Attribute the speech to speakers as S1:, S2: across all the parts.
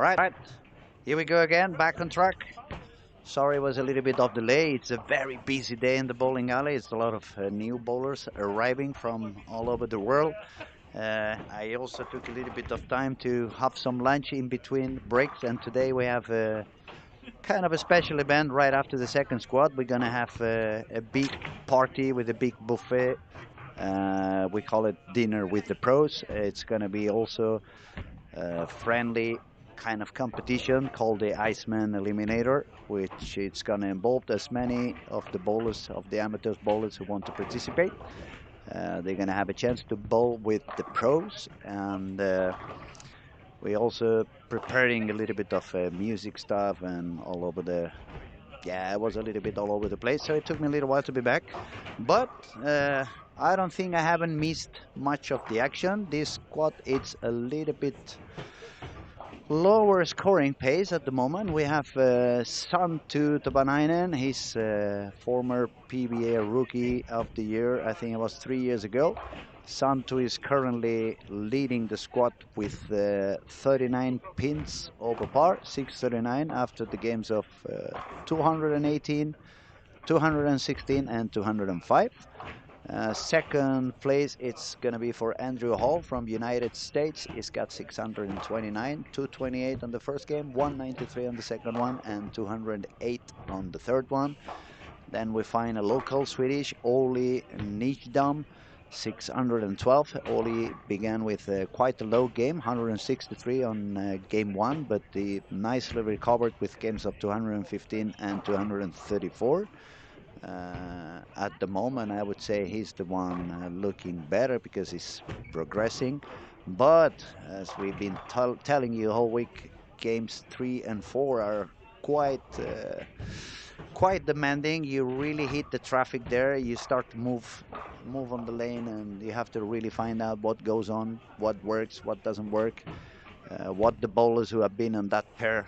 S1: All right, here we go again, back on track. Sorry, it was a little bit of delay. It's a very busy day in the bowling alley. It's a lot of new bowlers arriving from all over the world. I also took a little bit of time to have some lunch in between breaks, and today we have a kind of a special event right after the second squad. We're gonna have a big party with a big buffet. We call it dinner with the pros. It's gonna be also friendly kind of competition called the Iceman Eliminator, which it's going to involve as many of the bowlers, of the amateurs bowlers who want to participate. They're going to have a chance to bowl with the pros, and we're also preparing a little bit of music stuff and all over the. Yeah, it was a little bit all over the place, so it took me a little while to be back. But I don't think I haven't missed much of the action. This squad, it's a little bit lower scoring pace at the moment. We have Santu Tabanainen. He's former PBA Rookie of the Year. I think it was 3 years ago. Santu is currently leading the squad with 39 pins over par, 639 after the games of 218, 216, and 205. Second place, it's going to be for Andrew Hall from United States. He's got 629, 228 on the first game, 193 on the second one, and 208 on the third one. Then we find a local Swedish, Oli Nishdam, 612. Oli began with quite a low game, 163 on game one, but he nicely recovered with games of 215 and 234. At the moment, I would say he's the one looking better because he's progressing. But as we've been telling you whole week, games 3 and 4 are quite demanding. You really hit the traffic there. You start to move on the lane, and you have to really find out what goes on, what works, what doesn't work, what the bowlers who have been on that pair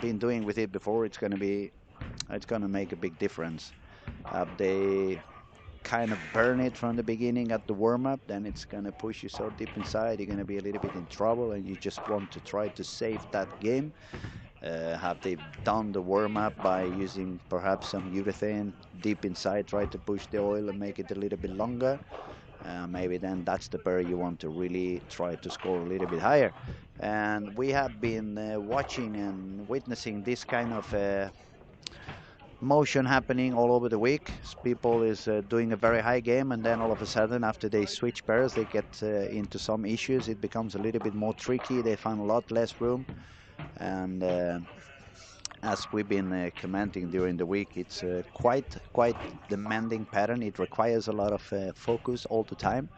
S1: been doing with it before. It's going to make a big difference. They kind of burn it from the beginning at the warm-up, then it's going to push you so deep inside, you're going to be a little bit in trouble, and you just want to try to save that game. Have they done the warm-up by using perhaps some urethane deep inside, try to push the oil and make it a little bit longer? Maybe then that's the pair you want to really try to score a little bit higher. And we have been watching and witnessing this kind of motion happening all over the week. People is doing a very high game, and then all of a sudden, after they switch pairs, they get into some issues. It becomes a little bit more tricky. They find a lot less room, and as we've been commenting during the week, it's quite demanding pattern. It requires a lot of focus all the time.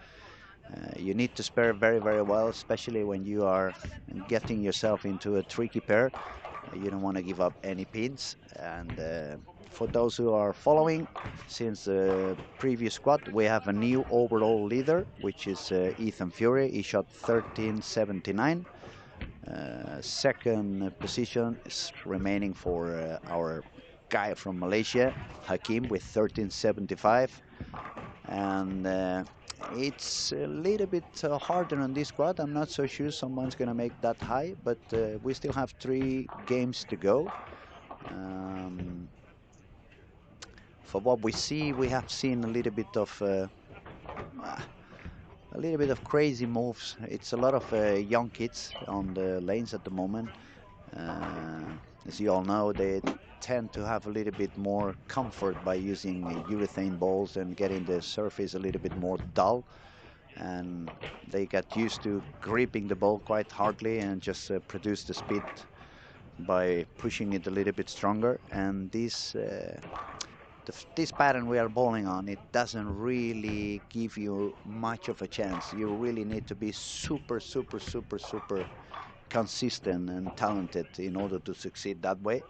S1: You need to spare very well, especially when you are getting yourself into a tricky pair. You don't want to give up any pins. And for those who are following, since the previous squad, we have a new overall leader, which is Ethan Fury. He shot 1379. Second position is remaining for our guy from Malaysia, Hakim, with 1375. And it's a little bit harder on this squad. I'm not so sure someone's going to make that high, but we still have 3 games to go. For what we see, we have seen a little bit of crazy moves. It's a lot of young kids on the lanes at the moment. As you all know, they tend to have a little bit more comfort by using urethane balls and getting the surface a little bit more dull. And they get used to gripping the ball quite hardly and just produce the speed by pushing it a little bit stronger. And this pattern we are bowling on, it doesn't really give you much of a chance. You really need to be super consistent and talented in order to succeed that way.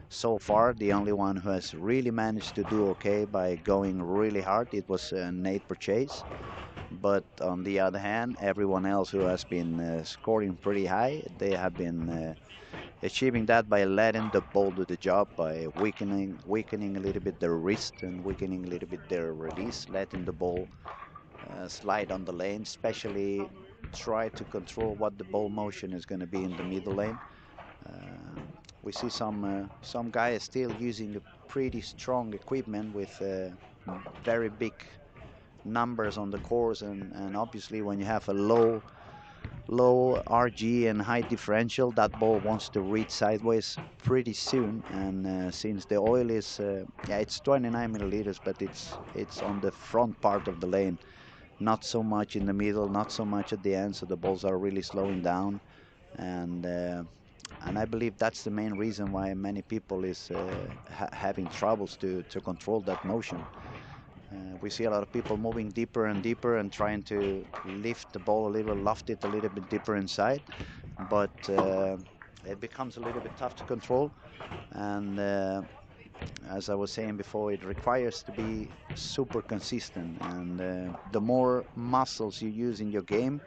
S1: So far, the only one who has really managed to do okay by going really hard, it was Nate Purchase. But on the other hand, everyone else who has been scoring pretty high, they have been achieving that by letting the ball do the job, by weakening a little bit their wrist and weakening a little bit their release, letting the ball slide on the lane, especially try to control what the ball motion is going to be in the middle lane. Uh, we see some guys still using a pretty strong equipment with very big numbers on the course, and obviously when you have a low RG and high differential, that ball wants to reach sideways pretty soon. And since the oil is, yeah, it's 29 milliliters, but it's on the front part of the lane, not so much in the middle, not so much at the end. So the balls are really slowing down, and I believe that's the main reason why many people is having troubles to control that motion. We see a lot of people moving deeper and deeper and trying to lift the ball a little, loft it a little bit deeper inside, but it becomes a little bit tough to control. And as I was saying before, it requires to be super consistent. And the more muscles you use in your game,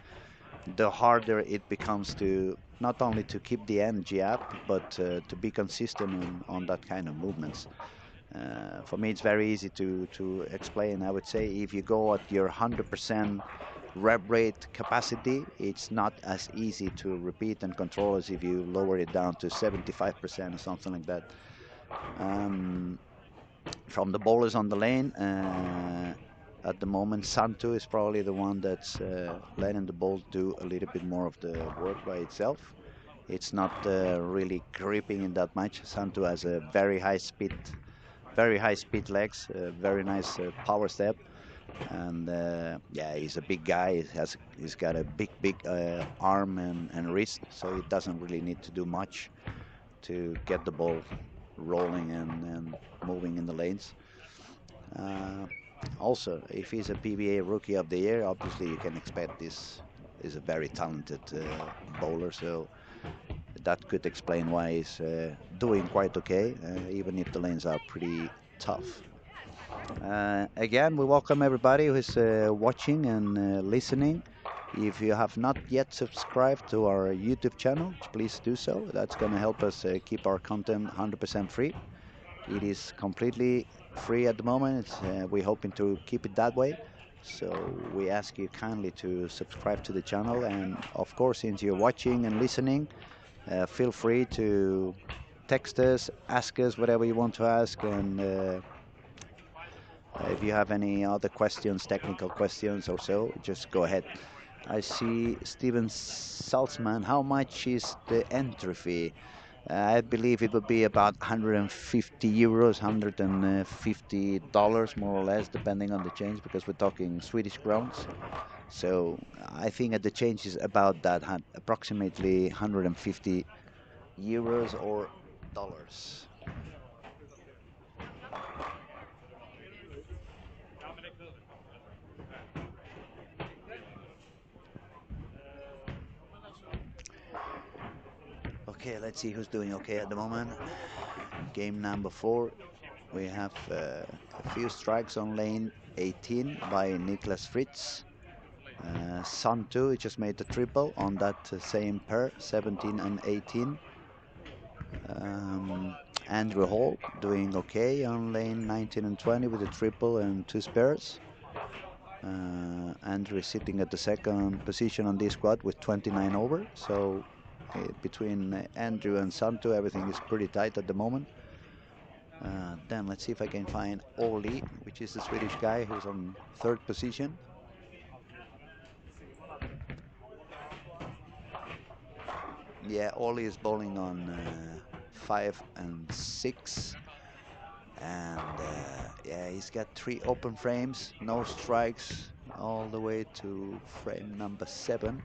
S1: the harder it becomes to not only to keep the energy up, but to be consistent on that kind of movements. For me, it's very easy to explain. I would say if you go at your 100% rep rate capacity, it's not as easy to repeat and control as if you lower it down to 75% or something like that. Um, from the bowlers on the lane, at the moment, Santu is probably the one that's letting the ball do a little bit more of the work by itself. It's not really gripping in that much. Santu has a very high speed legs, very nice power step, and yeah, he's a big guy. He's got a big arm and wrist, so he doesn't really need to do much to get the ball rolling and moving in the lanes. Uh, Also, if he's a PBA Rookie of the Year, obviously you can expect this is a very talented bowler. So that could explain why he's doing quite okay, even if the lanes are pretty tough. Again, we welcome everybody who's watching and listening. If you have not yet subscribed to our YouTube channel, please do so. That's going to help us keep our content 100% free. It is completely free at the moment. We're hoping to keep it that way. So we ask you kindly to subscribe to the channel. And of course, since you're watching and listening, feel free to text us, ask us whatever you want to ask, and if you have any other questions, technical questions or so, just go ahead. I see Steven Salzman. How much is the entry fee? I believe it would be about 150 euros, $150 more or less, depending on the change, because we're talking Swedish crowns. So I think that the change is about that, approximately 150 euros or dollars. Okay, let's see who's doing okay at the moment. Game number 4. We have a few strikes on lane 18 by Niklas Fritz. Santu just made the triple on that same pair, 17 and 18. Um, Andrew Hall doing okay on lane 19 and 20 with a triple and 2 spares. Andrew is sitting at the second position on this squad with 29 over. So between Andrew and Santu, everything is pretty tight at the moment. Then let's see if I can find Oli, which is the Swedish guy who's on third position. Yeah, Oli is bowling on 5 and 6. And yeah, he's got 3 open frames, no strikes, all the way to frame number 7.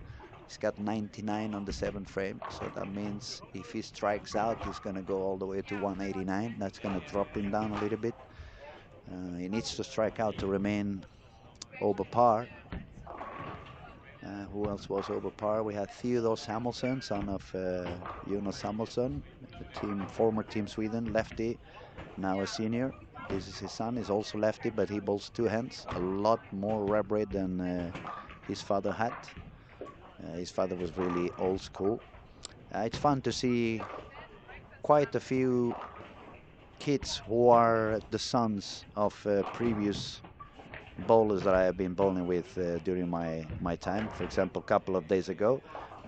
S1: He's got 99 on the 7th frame, so that means if he strikes out, he's going to go all the way to 189. That's going to drop him down a little bit. He needs to strike out to remain over par. Who else was over par? We had Theodore Samuelsson, son of Jonas Samuelsson, former Team Sweden, lefty, now a senior. This is his son, is also lefty, but he bowls 2 hands, a lot more rev rate than his father had. His father was really old school. It's fun to see quite a few kids who are the sons of previous bowlers that I have been bowling with during my time. For example, a couple of days ago,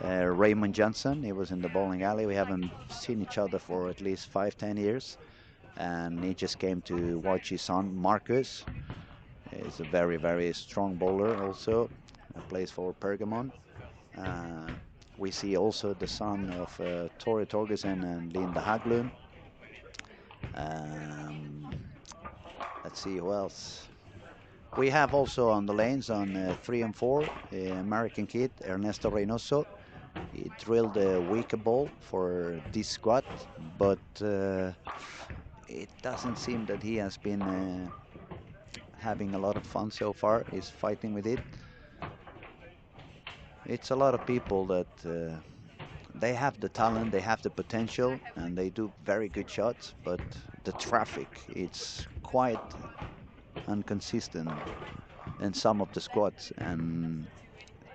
S1: Raymond Johnson, he was in the bowling alley. We haven't seen each other for at least 5, 10 years, and he just came to watch his son Marcus. He's a very strong bowler also. Plays for Pergamon. Uh, we see also the son of Tore Torgersen and Linda Haglund. Um, let's see who else. We have also on the lanes on 3 and 4, the American kid Ernesto Reynoso. He drilled a weaker ball for this squad, but it doesn't seem that he has been having a lot of fun so far. He's fighting with it. It's a lot of people that they have the talent, they have the potential, and they do very good shots, but the traffic, it's quite inconsistent in some of the squads. And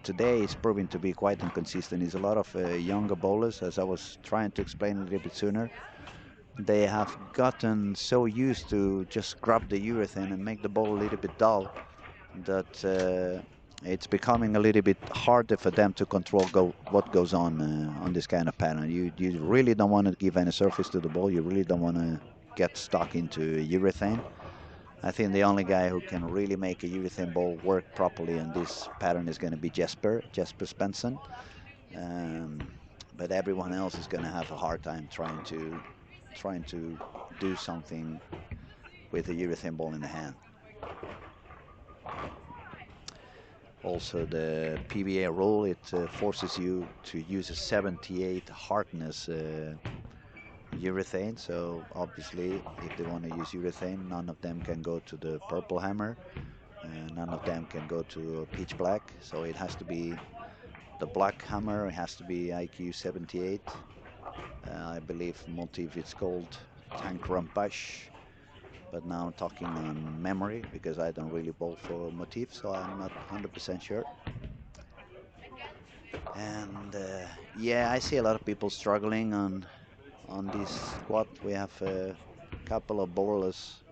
S1: today it's proving to be quite inconsistent. It's a lot of younger bowlers, as I was trying to explain a little bit sooner. They have gotten so used to just grab the urethane and make the ball a little bit dull that it's becoming a little bit harder for them to control what goes on this kind of pattern. You really don't want to give any surface to the ball. You really don't want to get stuck into urethane. I think the only guy who can really make a urethane ball work properly in this pattern is going to be Jesper Svensson. Um, but everyone else is going to have a hard time trying to do something with a urethane ball in the hand. Also, the PBA rule, it forces you to use a 78 hardness urethane. So obviously, if they want to use urethane, none of them can go to the purple hammer. None of them can go to pitch black. So it has to be the black hammer. It has to be IQ 78. I believe motif it's called Tank Rampash. But now I'm talking on memory because I don't really bowl for motif, so I'm not 100% sure. And yeah, I see a lot of people struggling on this squad. We have a couple of bowlers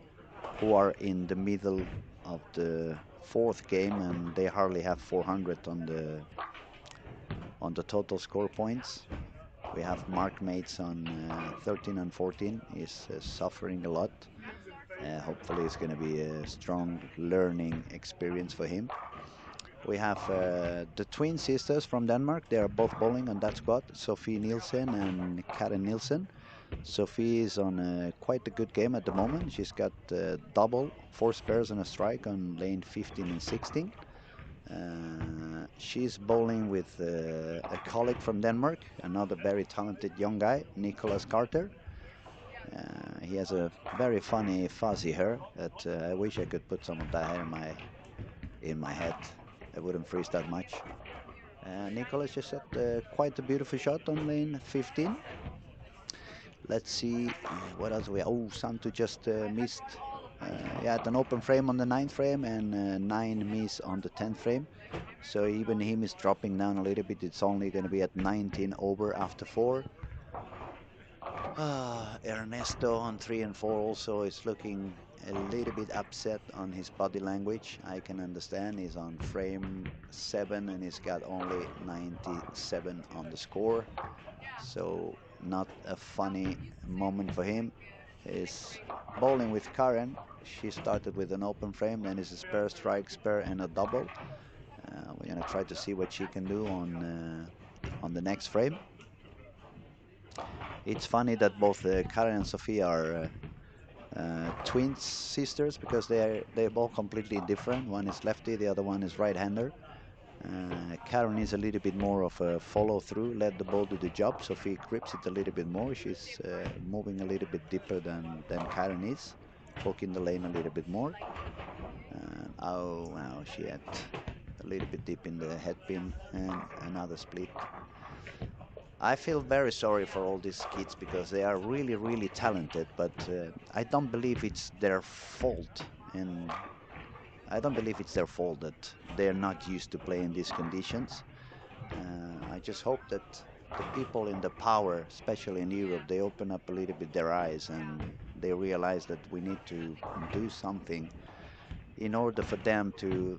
S1: who are in the middle of the fourth game, and they hardly have 400 on the total score points. We have Mark Mates on 13 and 14. He's suffering a lot. Hopefully, it's going to be a strong learning experience for him. We have the twin sisters from Denmark. They are both bowling on that squad, Sophie Nielsen and Karen Nielsen. Sophie is on quite a good game at the moment. She's got double, 4 spares and a strike on lane 15 and 16. She's bowling with a colleague from Denmark, another very talented young guy, Nicholas Carter. He has a very funny fuzzy hair that I wish I could put some of that hair in my head. It wouldn't freeze that much. Nicholas just had quite a beautiful shot on lane 15. Let's see what else we have. Oh, Santu just missed. He had an open frame on the 9th frame and 9 miss on the 10th frame. So even him is dropping down a little bit. It's only going to be at 19 over after 4. Ernesto on 3 and 4 also is looking a little bit upset on his body language. I can understand. He's on frame 7 and he's got only 97 on the score. So not a funny moment for him. He's bowling with Karen. She started with an open frame, then it's a spare, strike, spare, and a double. We're gonna try to see what she can do on the next frame. It's funny that both Karen and Sophia are twin sisters because they're both completely different. One is lefty, the other one is right-hander. Karen is a little bit more of a follow-through, let the ball do the job. Sophie grips it a little bit more. She's moving a little bit deeper than Karen is, poking the lane a little bit more. Oh, wow, she had a little bit deep in the head pin and another split. I feel very sorry for all these kids because they are really talented, but I don't believe it's their fault. And I don't believe it's their fault that they're not used to playing these conditions. I just hope that the people in the power, especially in Europe, they open up a little bit their eyes and they realize that we need to do something. in order for them to,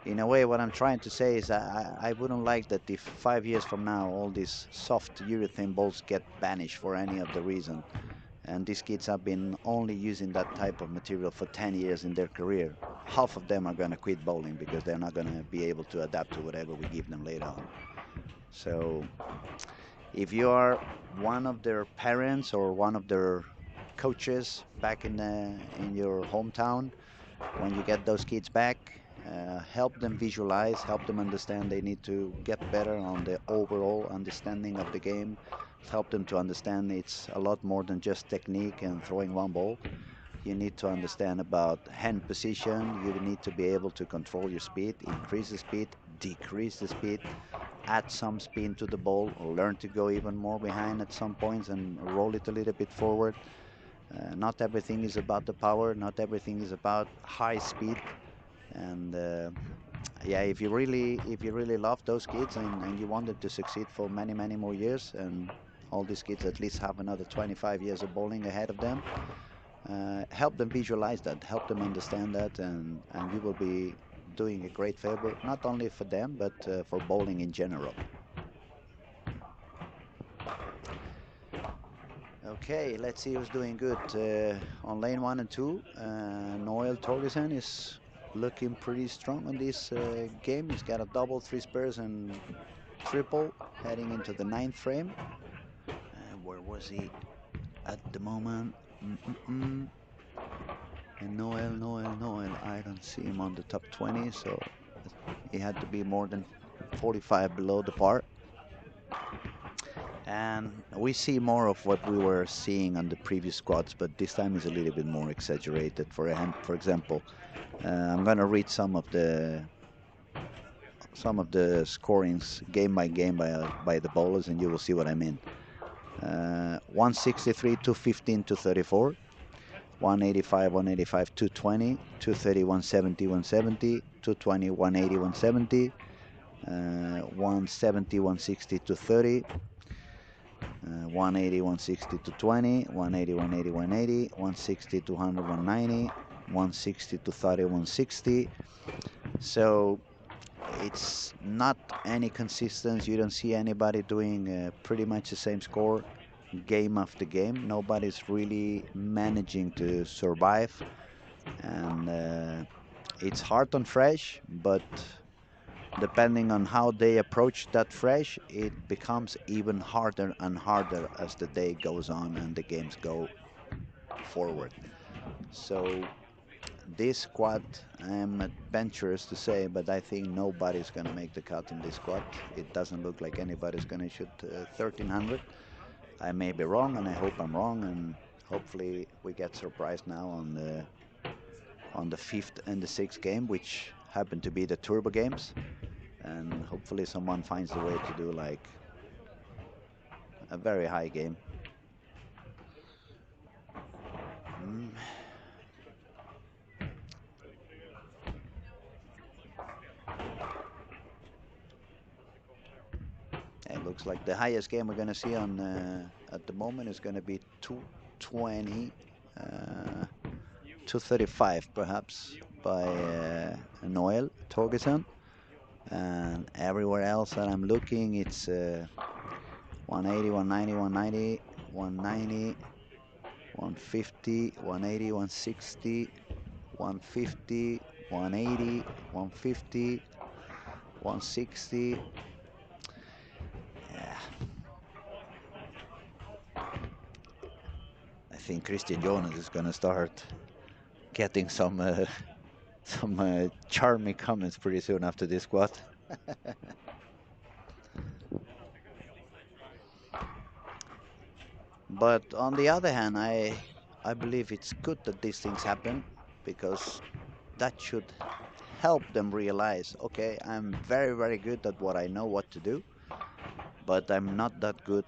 S1: in a way, what I'm trying to say is I wouldn't like that if 5 years from now all these soft urethane balls get banished for any of the reason. And these kids have been only using that type of material for 10 years in their career. Half of them are going to quit bowling because they're not going to be able to adapt to whatever we give them later on. So if you are one of their parents or one of their coaches back in your hometown, when you get those kids back, help them visualize, help them understand they need to get better on the overall understanding of the game, help them to understand it's a lot more than just technique and throwing one ball. You need to understand about hand position. You need to be able to control your speed, increase the speed, decrease the speed, add some spin to the ball, learn to go even more behind at some points and roll it a little bit forward. Not everything is about the power. Not everything is about high speed. And yeah, if you really love those kids and you want them to succeed for many, many more years, and all these kids at least have another 25 years of bowling ahead of them, help them visualize that, help them understand that, and you will be doing a great favor, not only for them, but for bowling in general. Okay, let's see who's doing good. On lane 1 and 2, Noel Torgersen is looking pretty strong on this game. He's got a double, three spares, and triple heading into the ninth frame. Where was he at the moment? And Noel, I don't see him on the top 20, so he had to be more than 45 below the par. And we see more of what we were seeing on the previous squads, but this time is a little bit more exaggerated. For example, I'm going to read some of the scorings game by game by the bowlers, and you will see what I mean. 163, 215, 234, 185, 185, 220, 230, 170, 170, 220, 180, 170, 170, 160, 230. 180, 160 to 20, 180, 180, 180, 160 to 100, 190, 160 to 30, 160. So it's not any consistency. You don't see anybody doing pretty much the same score game after game. Nobody's really managing to survive. And it's hard on fresh, but depending on how they approach that fresh, it becomes even harder and harder as the day goes on and the games go forward. So this squad, I'm adventurous to say, but I think nobody's going to make the cut in this squad. It doesn't look like anybody's going to shoot 1300. I may be wrong, and I hope I'm wrong, and hopefully we get surprised now on the fifth and the sixth game, which happen to be the turbo games. And hopefully someone finds a way to do like a very high game. Mm. It looks like the highest game we're going to see on at the moment is going to be 220, 235 perhaps by Noel Torgersen. And everywhere else that I'm looking, it's 180, 190, 190, 190, 150, 180, 160, 150, 180, 150, 160. Yeah. I think Christian Jonas is going to start getting some charming comments pretty soon after this squad. But on the other hand, I believe it's good that these things happen, because that should help them realize, okay, I'm very, very good at what I know what to do, but I'm not that good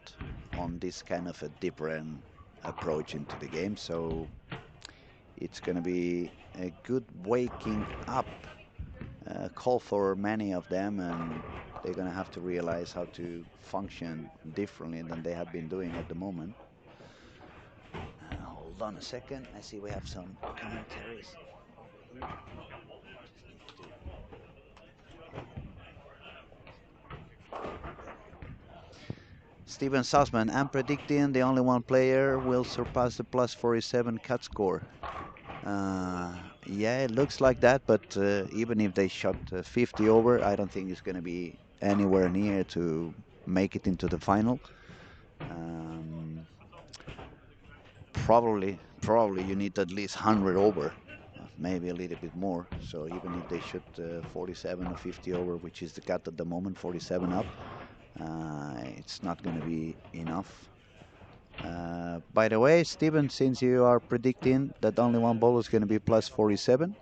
S1: on this kind of a different approach into the game. So it's going to be a good waking up call for many of them, and they're going to have to realize how to function differently than they have been doing at the moment. Hold on a second. I see we have some commentaries. Steven Sussman, I'm predicting the only one player will surpass the plus 47 cut score. Uh, yeah, it looks like that, but even if they shot 50 over, I don't think it's going to be anywhere near to make it into the final. Um, probably you need at least 100 over, maybe a little bit more. So even if they shoot 47 or 50 over, which is the cut at the moment, 47 up, it's not going to be enough. By the way, Steven, since you are predicting that only one ball is going to be plus 47,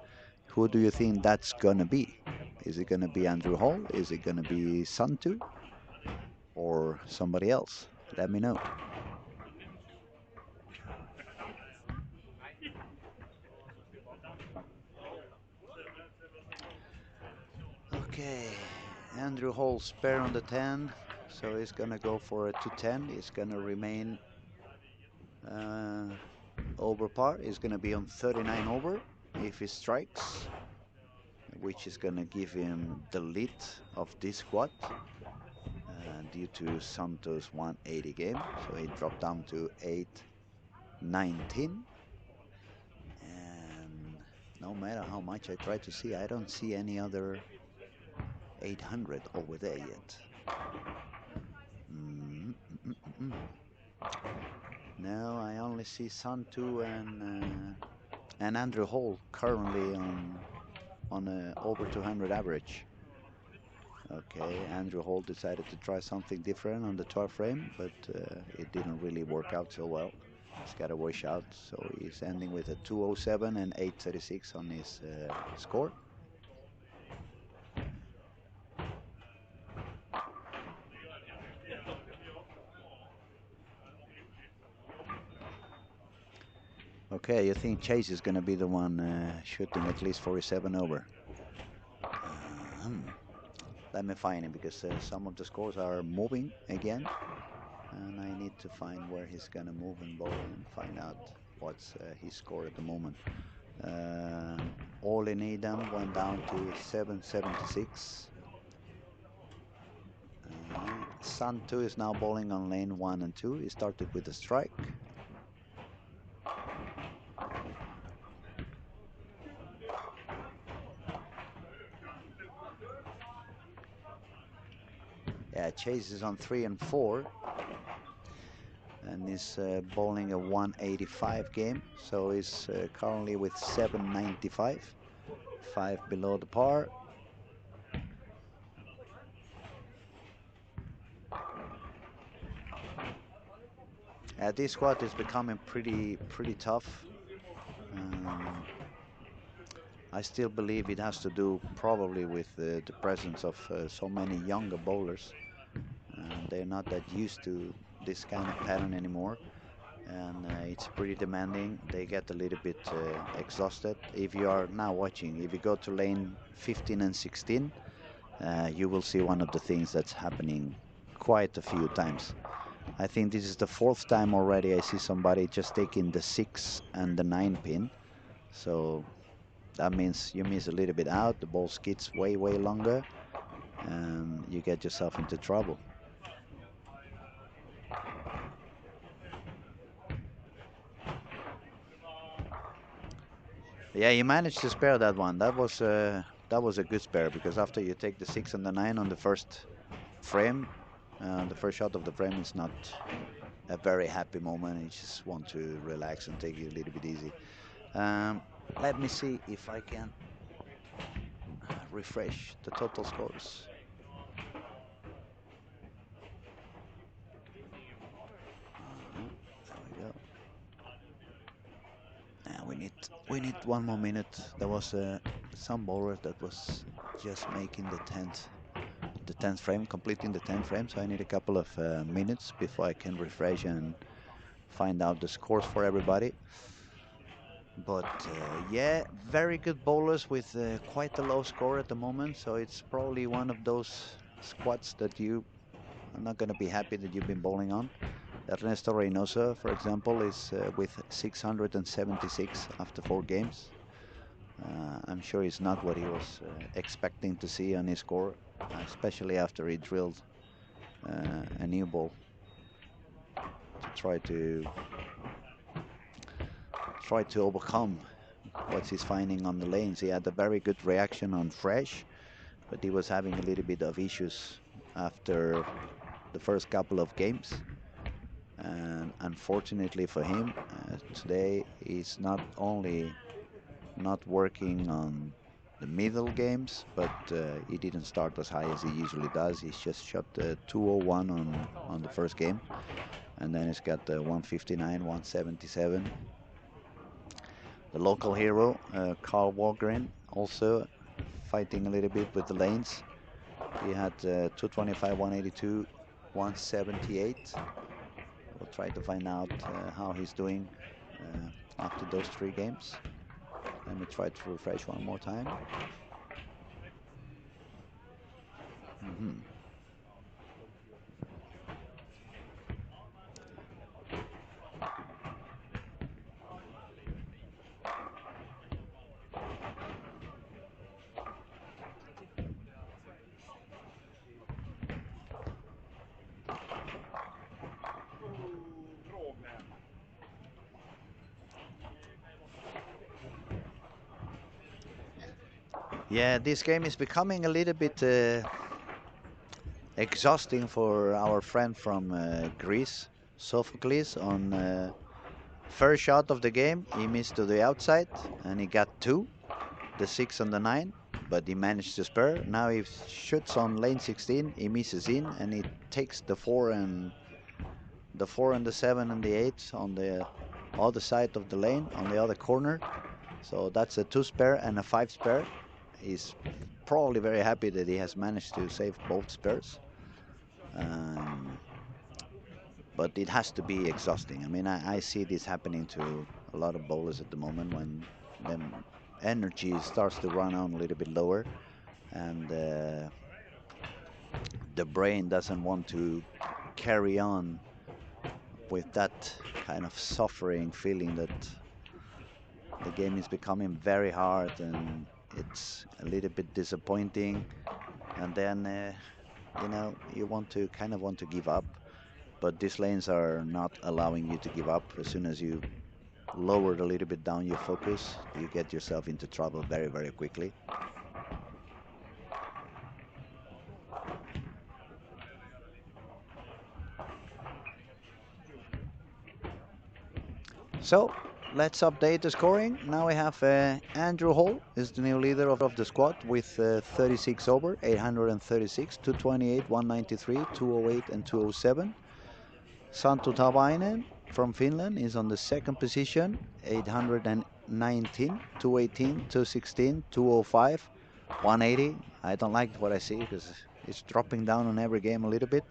S1: who do you think that's going to be? Is it going to be Andrew Hall? Is it going to be Santu? Or somebody else? Let me know. Okay, Andrew Hall spare on the 10, so he's going to go for a 210. He's going to remain uh, over par. He's going to be on 39 over if he strikes, which is going to give him the lead of this squad due to Santos' 180 game. So he dropped down to 819. And no matter how much I try to see, I don't see any other 800 over there yet. Mm, mm, mm, mm. No, I only see Santu and Andrew Hall currently on a over 200 average. Okay, Andrew Hall decided to try something different on the 12 frame, but it didn't really work out so well. He's got a wash out, so he's ending with a 207 and 836 on his score. Okay, you think Chase is going to be the one shooting at least 47 over? Let me find him because some of the scores are moving again, and I need to find where he's going to move and bowl and find out what's his score at the moment. All in Edam went down to 776. Santu is now bowling on lane 1 and 2. He started with a strike. Yeah, Chase is on 3 and 4. And is bowling a 185 game. So he's currently with 795. 5 below the par. This squad is becoming pretty tough. I still believe it has to do probably with the presence of so many younger bowlers. They're not that used to this kind of pattern anymore, and it's pretty demanding. They get a little bit exhausted. If you are now watching, if you go to lane 15 and 16, you will see one of the things that's happening quite a few times. I think this is the 4th time already I see somebody just taking the 6 and the 9 pin. So that means you miss a little bit out, the ball skids way longer, and you get yourself into trouble. Yeah, you managed to spare that one. That was a good spare, because after you take the 6 and the 9 on the first frame, the first shot of the frame is not a very happy moment. You just want to relax and take it a little bit easy. Let me see if I can refresh the total scores. There we go. Now we need 1 more minute. There was some bowler that was just making the 10th frame, completing the 10th frame. So I need a couple of minutes before I can refresh and find out the scores for everybody. But yeah, very good bowlers with quite a low score at the moment. So it's probably one of those squads that you are not going to be happy that you've been bowling on. Ernesto Reynoso, for example, is with 676 after 4 games. I'm sure it's not what he was expecting to see on his score, especially after he drilled a new ball to try to overcome what he's finding on the lanes. He had a very good reaction on fresh, but he was having a little bit of issues after the first couple of games. And unfortunately for him, today he's not only not working on the middle games, but he didn't start as high as he usually does. He's just shot 201 on the first game, and then he's got 159, 177. The local hero, Carl Walgren, also fighting a little bit with the lanes. He had 225, 182, 178. We'll try to find out how he's doing after those 3 games. Let me try to refresh one more time. Mhm. Yeah, this game is becoming a little bit exhausting for our friend from Greece, Sophocles. On first shot of the game, he missed to the outside, and he got 2, the 6 and the 9, but he managed to spare. Now he shoots on lane 16, he misses in, and he takes the 4 and the 7 and the 8 on the other side of the lane, on the other corner. So that's a 2 spare and a 5 spare. He's probably very happy that he has managed to save both spares. Um, but it has to be exhausting. I mean, I see this happening to a lot of bowlers at the moment when the energy starts to run on a little bit lower, and the brain doesn't want to carry on with that kind of suffering feeling that the game is becoming very hard and it's a little bit disappointing. And then, you kind of want to give up, but these lanes are not allowing you to give up. As soon as you lower a little bit down your focus, you get yourself into trouble very, very quickly. So let's update the scoring. Now we have Andrew Hall is the new leader of the squad with 36 over, 836, 228, 193, 208, and 207. Santtu Tavainen from Finland is on the second position, 819, 218, 216, 205, 180. I don't like what I see because it's dropping down on every game a little bit.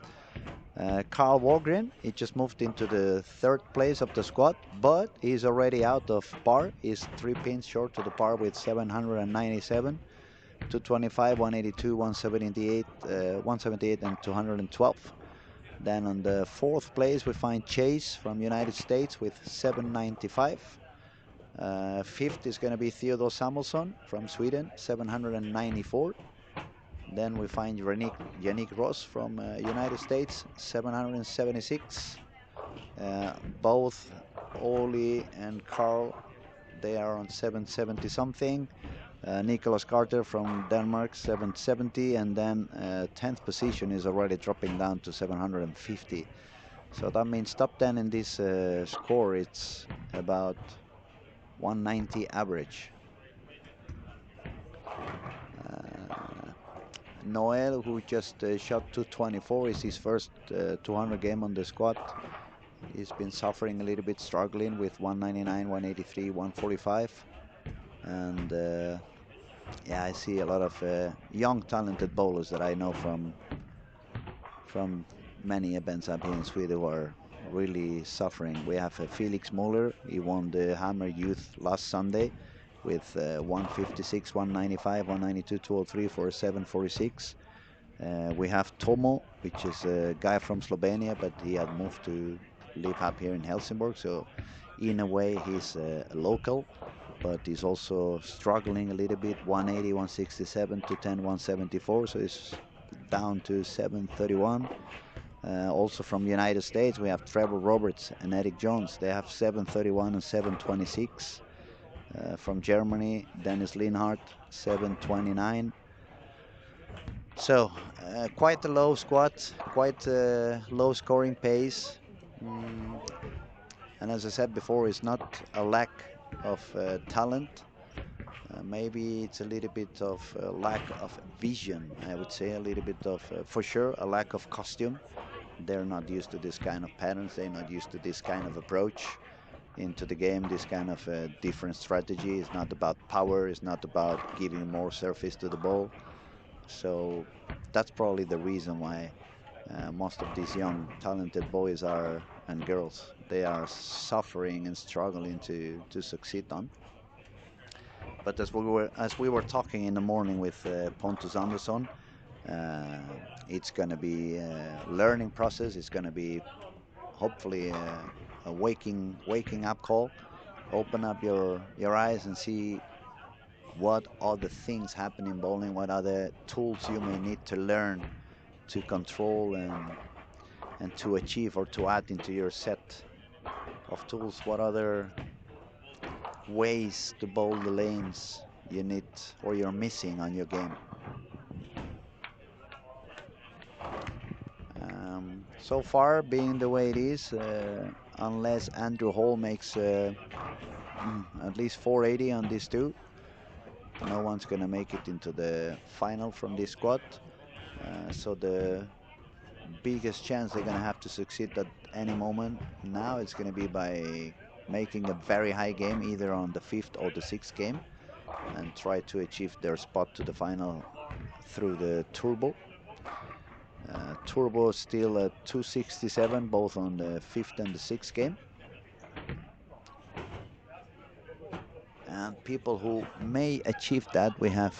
S1: Carl Walgren, he just moved into the third place of the squad, but he's already out of par. He's 3 pins short to the par with 797, 225, 182, 178, 178, and 212. Then on the fourth place, we find Chase from United States with 795. Fifth is going to be Theodore Samuelsson from Sweden, 794. Then we find Yannick Ross from United States, 776. Both Oli and Carl, they are on 770 something. Nicholas Carter from Denmark, 770, and then 10th position is already dropping down to 750. So that means top 10 in this score, it's about 190 average. Noel, who just shot 224, is his first 200 game on the squad. He's been suffering a little bit, struggling with 199, 183, 145. And yeah, I see a lot of young, talented bowlers that I know from many events up here in Sweden who are really suffering. We have Felix Muller. He won the Hammer Youth last Sunday with 156, 195, 192, 203 for 746. We have Tomo, which is a guy from Slovenia, but he had moved to live up here in Helsingborg, so in a way he's a local, but he's also struggling a little bit. 180, 167 to 10, 174, so he's down to 731. Also from the United States, we have Trevor Roberts and Eric Jones. They have 731 and 726. From Germany, Dennis Linhart, 729. So quite a low squad, quite a low scoring pace. Mm, and as I said before, it's not a lack of talent. Maybe it's a little bit of lack of vision, I would say, a little bit of, for sure, a lack of costume. They're not used to this kind of patterns. They're not used to this kind of approach into the game, this kind of different strategy. It's not about power. It's not about giving more surface to the ball. So that's probably the reason why most of these young, talented boys are and girls, they are suffering and struggling to succeed on. But as we were talking in the morning with Pontus Andersson, uh, it's going to be a learning process. It's going to be hopefully a waking up call. Open up your eyes and see what are the things happening in bowling. What are the tools you may need to learn to control and to achieve or to add into your set of tools. What other ways to bowl the lanes you need or you're missing on your game. So far, being the way it is, unless Andrew Hall makes at least 480 on these two, no one's going to make it into the final from this squad. So the biggest chance they're going to have to succeed at any moment now is going to be by making a very high game, either on the fifth or the sixth game, and try to achieve their spot to the final through the turbo. Turbo still at 267, both on the fifth and the sixth game. And people who may achieve that, we have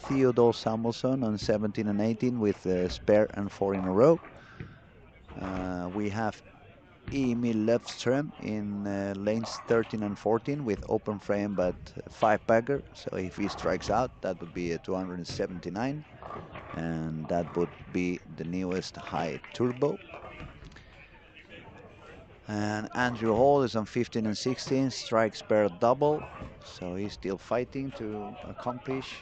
S1: Theodore Samuelsson on 17 and 18 with spare and 4 in a row. We have Emil Löfström in lanes 13 and 14 with open frame but 5-bagger. So if he strikes out, that would be a 279. And that would be the newest high turbo. And Andrew Hall is on 15 and 16, strikes pair double, so he's still fighting to accomplish.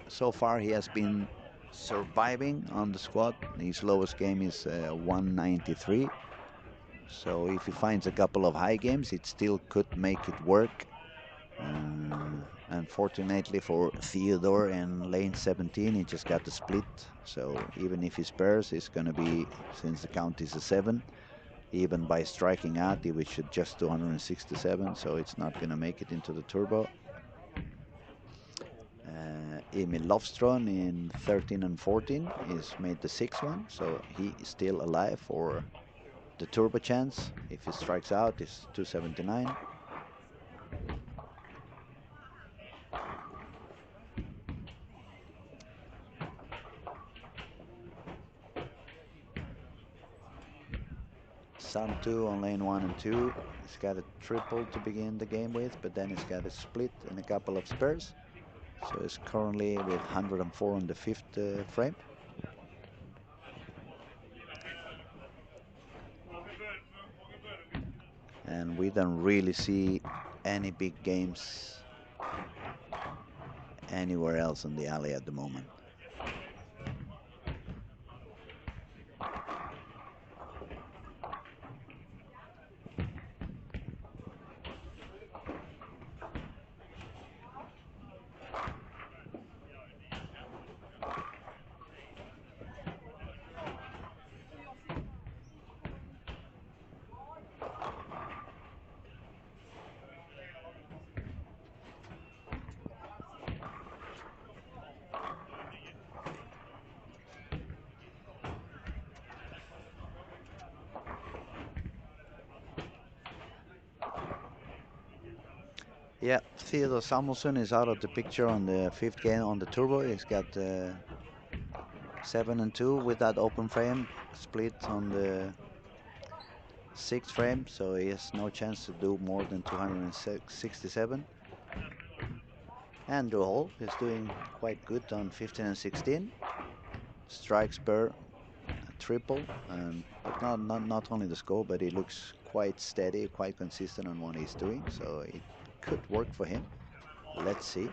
S1: So far he has been surviving on the squad. His lowest game is 193. So if he finds a couple of high games, it still could make it work. Unfortunately for Theodore in lane 17, he just got the split. So even if he spares, it's going to be, since the count is a 7, even by striking out, he would should just 267, so it's not going to make it into the turbo. Emil Lofström in 13 and 14 is made the 6th one, so he is still alive for the turbo chance. If he strikes out, it's 279. Sun 2 on lane 1 and 2. He's got a triple to begin the game with, but then he's got a split and a couple of spares. So he's currently with 104 on the 5th frame. And we don't really see any big games anywhere else in the alley at the moment. Yeah, Theodore Samuelsson is out of the picture on the 5th game on the turbo. He's got 7 and 2 with that open frame split on the sixth frame, so he has no chance to do more than 267. Andrew Hall is doing quite good on 15 and 16. Strikes per triple, and but not only the score, but he looks quite steady, quite consistent on what he's doing. So it could work for him. Let's see.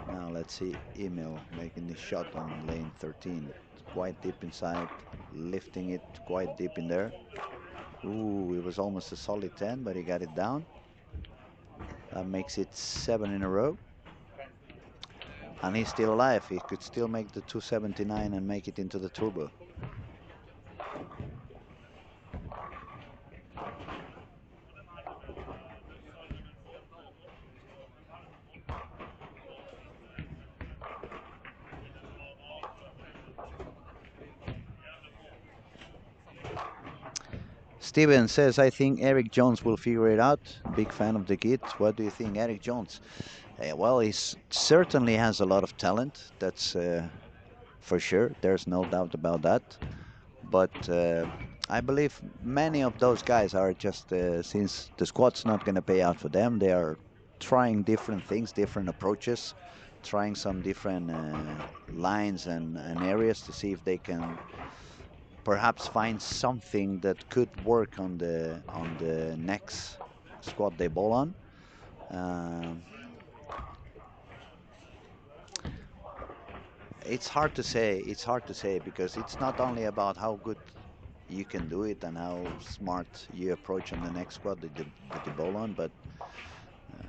S1: Now let's see Emil making the shot on lane 13. Quite deep inside, lifting it quite deep in there. Ooh, it was almost a solid 10, but he got it down. That makes it 7 in a row. And he's still alive. He could still make the 279 and make it into the turbo. Steven says, I think Eric Jones will figure it out. Big fan of the kid. What do you think, Eric Jones? Well, he certainly has a lot of talent. That's for sure. There's no doubt about that. But I believe many of those guys are just, since the squad's not going to pay out for them, they are trying different things, different approaches, trying some different lines and areas to see if they can perhaps find something that could work on the next squad they ball on. Um, it's hard to say. It's hard to say because it's not only about how good you can do it and how smart you approach on the next squad that you ball on, but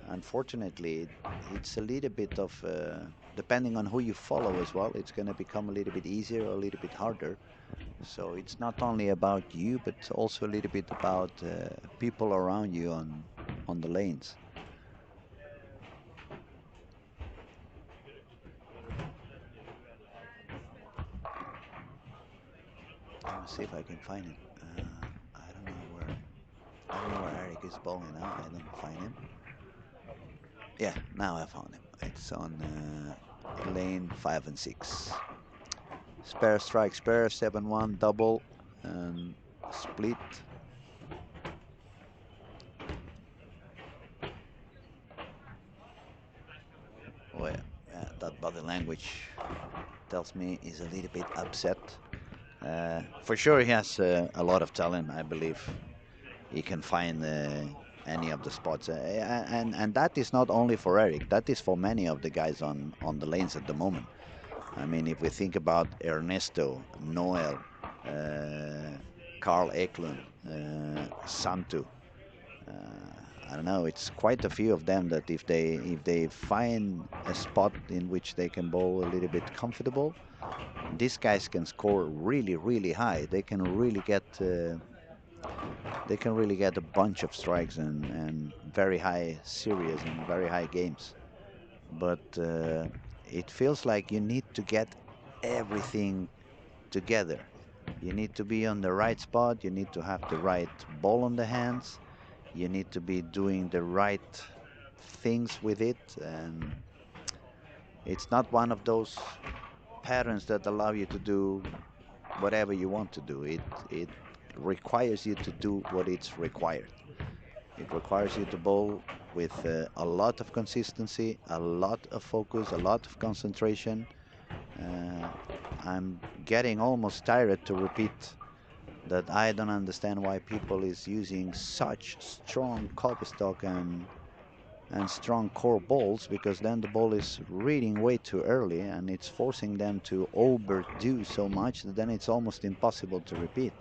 S1: unfortunately, it's a little bit of depending on who you follow as well. It's going to become a little bit easier or a little bit harder. So it's not only about you, but also a little bit about people around you on the lanes. Let me see if I can find him. I don't know where. I don't know where Eric is bowling now. I don't find him. Yeah, now I found him. It's on lane 5 and 6. Spare strike, spare 7-1 double and split. Well, that body language tells me he's a little bit upset. For sure, he has a lot of talent. I believe he can find any of the spots, and that is not only for Eric. That is for many of the guys on the lanes at the moment. I mean, if we think about Ernesto, Noel, Carl Eklund, Santu. I don't know. It's quite a few of them that if they find a spot in which they can bowl a little bit comfortable, these guys can score really high. They can really get a bunch of strikes and very high series and very high games. But it feels like you need to get everything together. You need to be on the right spot. You need to have the right ball on the hands. You need to be doing the right things with it. And it's not one of those patterns that allow you to do whatever you want to do. It requires you to do what it's required. It requires you to bowl with a lot of consistency, a lot of focus, a lot of concentration. Uh, I'm getting almost tired to repeat that I don't understand why people is using such strong cover stock and strong core balls, because then the ball is reading way too early and it's forcing them to overdo so much that then it's almost impossible to repeat.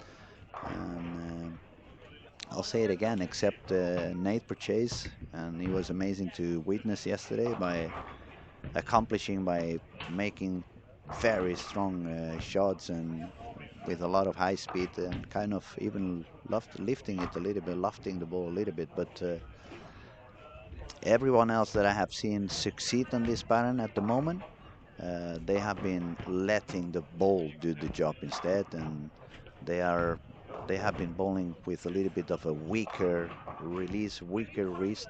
S1: And I'll say it again, except Nate Purchase, and he was amazing to witness yesterday by making very strong shots and with a lot of high speed and kind of even lifting it a little bit, lofting the ball a little bit. But everyone else that I have seen succeed on this pattern at the moment, they have been letting the ball do the job instead, and they are they have been bowling with a little bit of a weaker release, weaker wrist,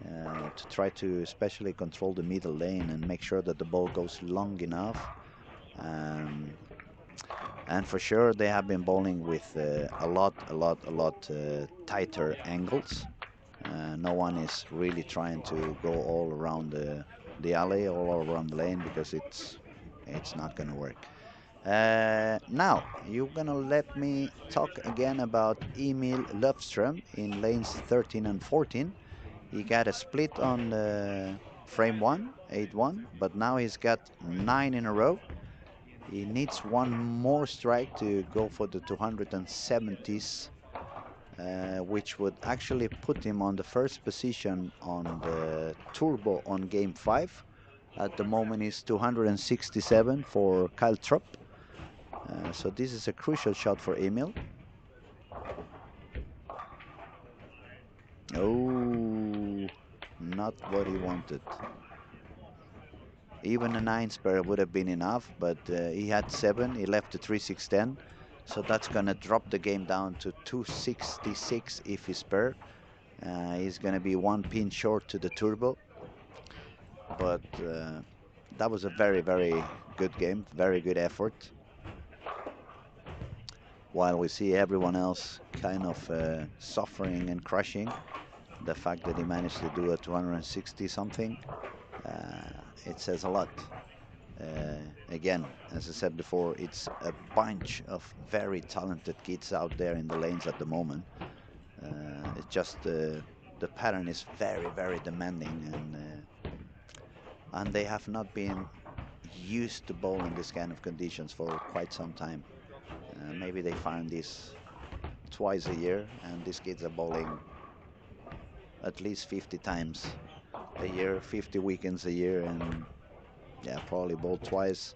S1: to try to especially control the middle lane and make sure that the ball goes long enough Um, and for sure, they have been bowling with a lot tighter angles. No one is really trying to go all around the alley, all around the lane, because it's not going to work. Now, you're going to let me talk again about Emil Löfström in lanes 13 and 14. He got a split on the frame 1, 8-1, but now he's got 9 in a row. He needs one more strike to go for the 270s, which would actually put him on the first position on the turbo on game 5. At the moment, he's 267 for Kyle Trupp. So this is a crucial shot for Emil. Oh, not what he wanted. Even a 9 spare would have been enough, but he had 7. He left the 3-6-10. So that's going to drop the game down to 266 if he spare. He's going to be 1 pin short to the turbo. But that was a very, very good game, very good effort. While we see everyone else kind of suffering and crushing, the fact that he managed to do a 260 something, it says a lot. Again, as I said before, it's a bunch of very talented kids out there in the lanes at the moment. It's just the pattern is very, very demanding, and they have not been used to bowl in this kind of conditions for quite some time. Maybe they find this twice a year, and these kids are bowling at least 50 times a year, 50 weekends a year, and yeah, probably bowl twice,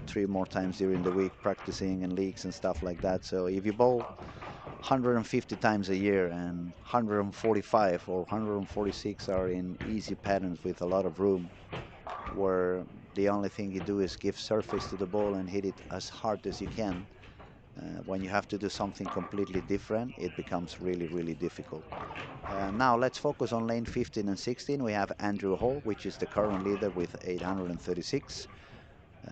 S1: 3 more times during the week, practicing in leagues and stuff like that. So if you bowl 150 times a year and 145 or 146 are in easy patterns with a lot of room, where the only thing you do is give surface to the ball and hit it as hard as you can, when you have to do something completely different, it becomes really, really difficult. Now let's focus on lane 15 and 16. We have Andrew Hall, which is the current leader with 836.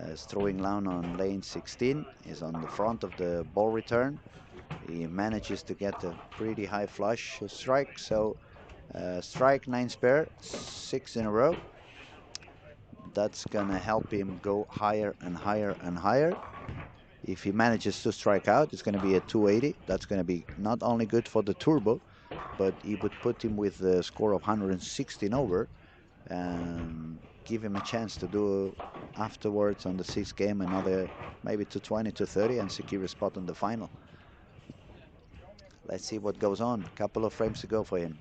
S1: Is throwing down on lane 16. Is on the front of the ball return. He manages to get a pretty high flush strike. So strike 9 spare, 6 in a row. That's gonna help him go higher and higher and higher. If he manages to strike out, it's going to be a 280. That's going to be not only good for the turbo, but it would put him with a score of 116 over and give him a chance to do afterwards on the 6th game another maybe 220, 230 and secure a spot in the final. Let's see what goes on. A couple of frames to go for him.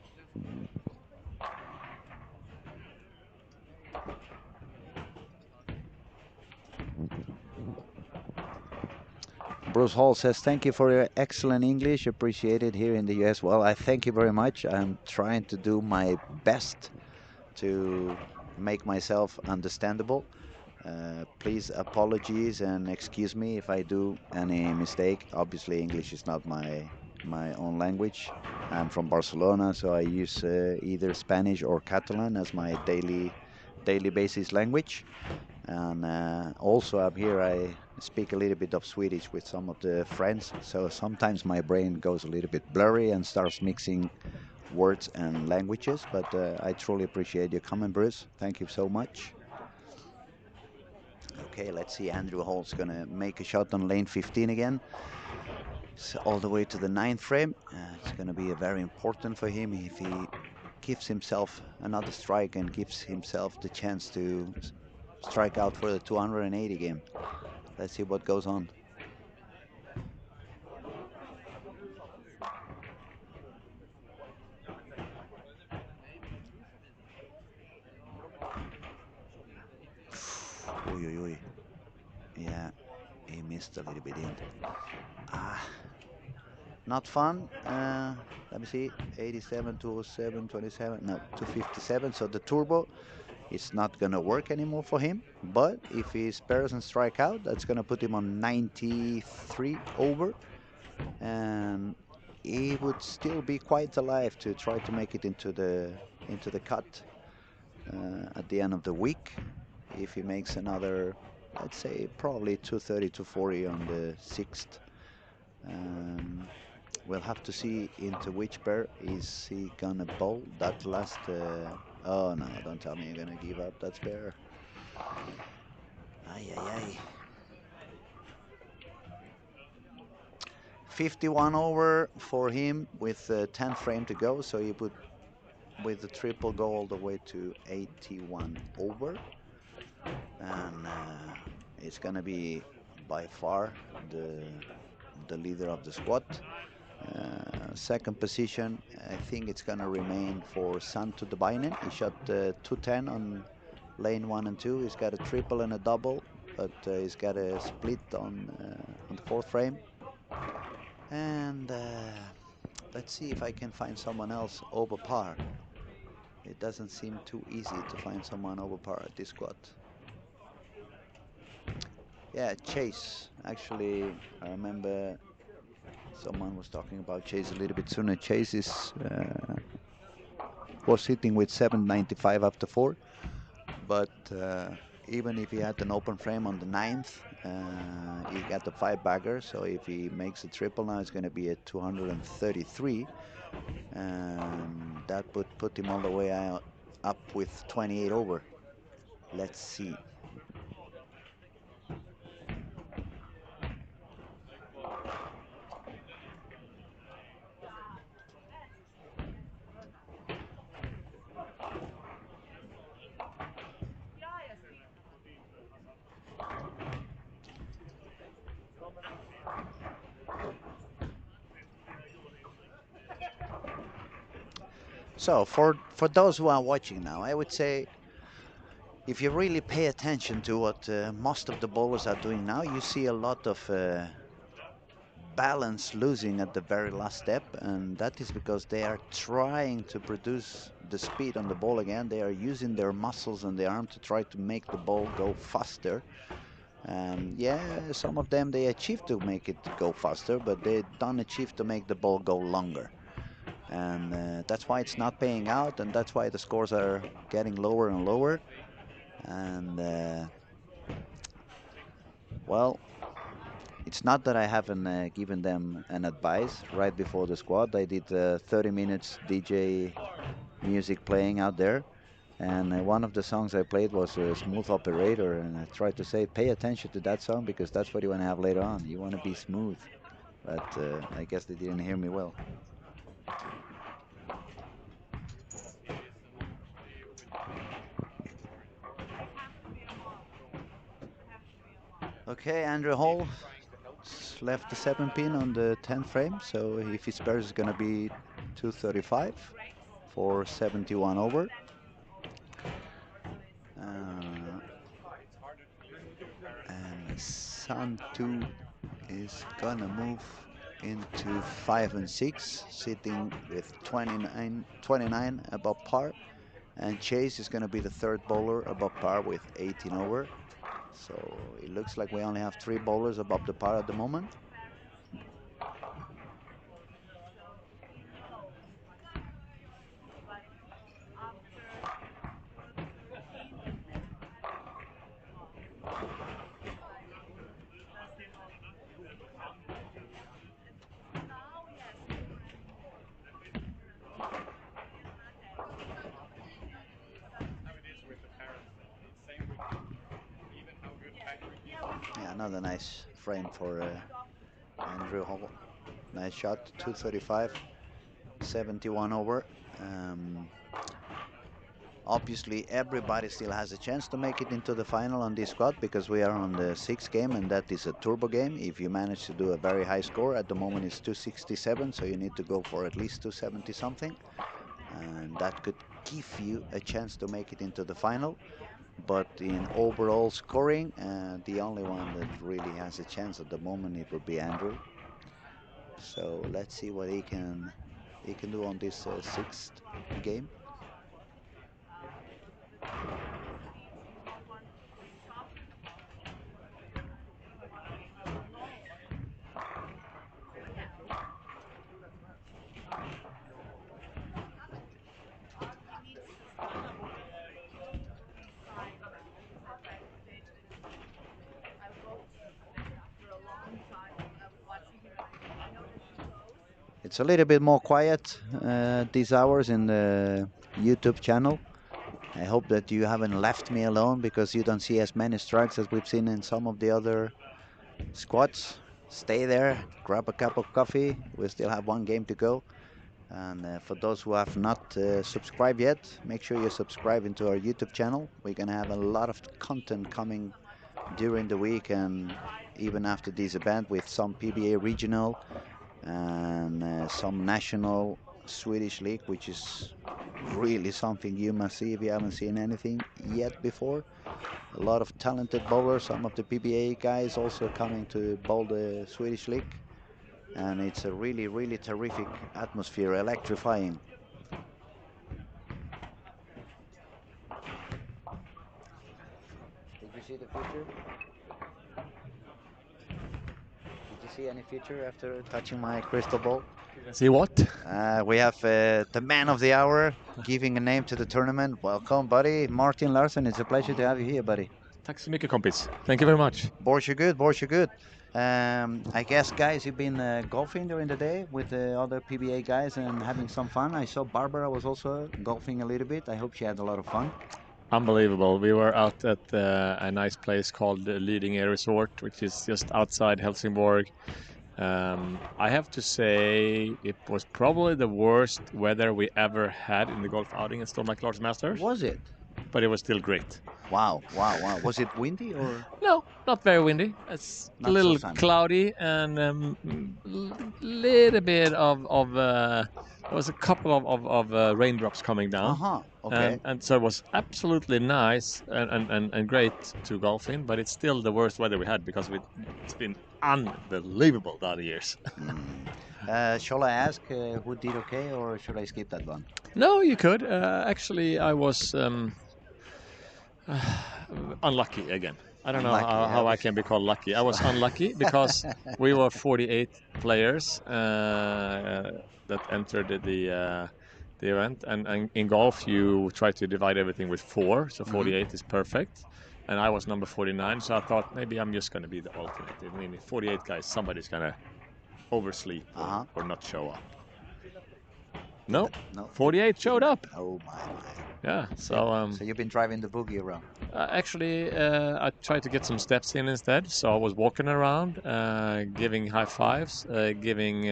S1: Bruce Hall says, thank you for your excellent English. Appreciate it here in the US. Well, I thank you very much. I'm trying to do my best to make myself understandable. Please apologies and excuse me if I do any mistake. Obviously, English is not my own language. I'm from Barcelona, so I use either Spanish or Catalan as my daily basis language. And also up here, I speak a little bit of Swedish with some of the friends. So sometimes my brain goes a little bit blurry and starts mixing words and languages. But I truly appreciate your comment, Bruce. Thank you so much. Okay, let's see. Andrew Hall's gonna make a shot on lane 15 again. So all the way to the 9th frame. It's gonna be very important for him if he gives himself another strike and gives himself the chance to strike out for the 280 game. Let's see what goes on. Oi, oi, oi. Yeah, he missed a little bit in. Not fun. Let me see. 87, 207, 27. No, 257. So the turbo is not going to work anymore for him. But if he spares and strike out, that's going to put him on 93 over. And he would still be quite alive to try to make it into the cut at the end of the week. If he makes another I'd say probably 230, 240 on the sixth. Um, we'll have to see into which pair is he gonna bowl that last. Oh no! Don't tell me you're gonna give up that spare. Ay ay ay. 51 over for him with 10 frame to go, so he would with the triple go all the way to 81 over, and it's gonna be by far the leader of the squad. Second position, I think it's gonna remain for Santu Dubainen. He shot 210 on lane 1 and 2. He's got a triple and a double, but he's got a split on the fourth frame. And let's see if I can find someone else over par. It doesn't seem too easy to find someone over par at this squad. Yeah, Chase. Actually, I remember someone was talking about Chase a little bit sooner. Chase was hitting with 795 after 4, but even if he had an open frame on the ninth, he got the 5-bagger, so if he makes a triple now, it's going to be at 233, and that would put him all the way out, up with 28 over. Let's see. So for those who are watching now, I would say if you really pay attention to what most of the bowlers are doing now, you see a lot of balance losing at the very last step, and that is because they are trying to produce the speed on the ball again. They are using their muscles and their arm to try to make the ball go faster. Yeah, some of them they achieve to make it go faster, but they don't achieve to make the ball go longer. And that's why it's not paying out, and that's why the scores are getting lower and lower. And well, it's not that I haven't given them an advice right before the squad. I did 30 minutes DJ music playing out there, and one of the songs I played was Smooth Operator, and I tried to say, pay attention to that song because that's what you want to have later on. You want to be smooth, but I guess they didn't hear me well. Okay, Andrew Hall left the 7-pin on the 10th frame, so if his spares is going to be 235 for 71 over. Uh, and Santu is gonna move into 5 and 6, sitting with 29 above par. And Chase is gonna be the third bowler above par with 18 over. So it looks like we only have 3 bowlers above the par at the moment. Yeah, another nice frame for Andrew Hall. Nice shot, 235, 71 over. Um, Obviously, everybody still has a chance to make it into the final on this squad because we are on the 6th game, and that is a turbo game. If you manage to do a very high score, at the moment it's 267, so you need to go for at least 270 something, and that could give you a chance to make it into the final. But in overall scoring, the only one that really has a chance at the moment, it would be Andrew. So let's see what he can do on this 6th game. It's a little bit more quiet these hours in the YouTube channel. I hope that you haven't left me alone because you don't see as many strikes as we've seen in some of the other squads. Stay there, grab a cup of coffee. We still have one game to go. And for those who have not subscribed yet, make sure you subscribe into our YouTube channel. We're going to have a lot of content coming during the week and even after this event with some PBA regional and some national Swedish league, which is really something you must see if you haven't seen anything yet before. A lot of talented bowlers, some of the PBA guys also coming to bowl the Swedish league. And it's a really, really terrific atmosphere, electrifying. Did you see the future? Did you see any future after touching my crystal ball?
S2: See what?
S1: We have the man of the hour giving a name to the tournament. Welcome, buddy. Martin Larsen. It's a pleasure to have you here, buddy.
S2: Tack så mycket kompis. Thank you very much.
S1: Borsha good, Borsha good. I guess, guys, you've been golfing during the day with the other PBA guys and having some fun. I saw Barbara was also golfing a little bit. I hope she had a lot of fun.
S2: Unbelievable. We were out at a nice place called the Leading Air Resort, which is just outside Helsingborg. I have to say it was probably the worst weather we ever had in the golf outing at Stormark Larsen Masters.
S1: Was it?
S2: But it was still great.
S1: Wow, wow, wow. Was it windy or?
S2: No, not very windy. It's
S1: Not
S2: a little
S1: so
S2: cloudy and little bit of there was a couple of raindrops coming down.
S1: Uh-huh, okay.
S2: And so it was absolutely nice and great to golf in, but it's still the worst weather we had because it's been unbelievable the other years.
S1: Shall I ask who did okay or should I skip that one?
S2: No, you could. Actually, I was unlucky again. I don't know how I can be called lucky. I was unlucky because we were 48 players that entered the event, and in golf you try to divide everything with 4, so 48 is perfect. And I was number 49, so I thought maybe I'm just going to be the alternate. I mean, 48 guys, somebody's going to oversleep or not show up. No, 48 showed up.
S1: Oh my.
S2: Yeah, so
S1: so you've been driving the boogie around.
S2: Actually, I tried to get some steps in instead. So I was walking around, giving high fives, giving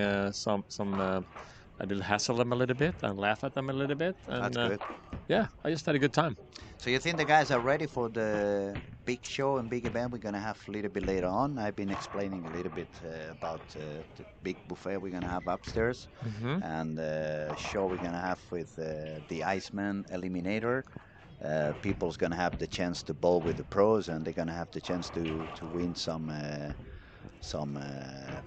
S2: I did hassle them a little bit and laugh at them a little bit. And,
S1: That's good.
S2: Yeah, I just had a good time.
S1: So you think the guys are ready for the big show and big event we're going to have a little bit later on? I've been explaining a little bit about the big buffet we're going to have upstairs and the show we're going to have with the Iceman Eliminator. People's going to have the chance to bowl with the pros and they're going to have the chance to win some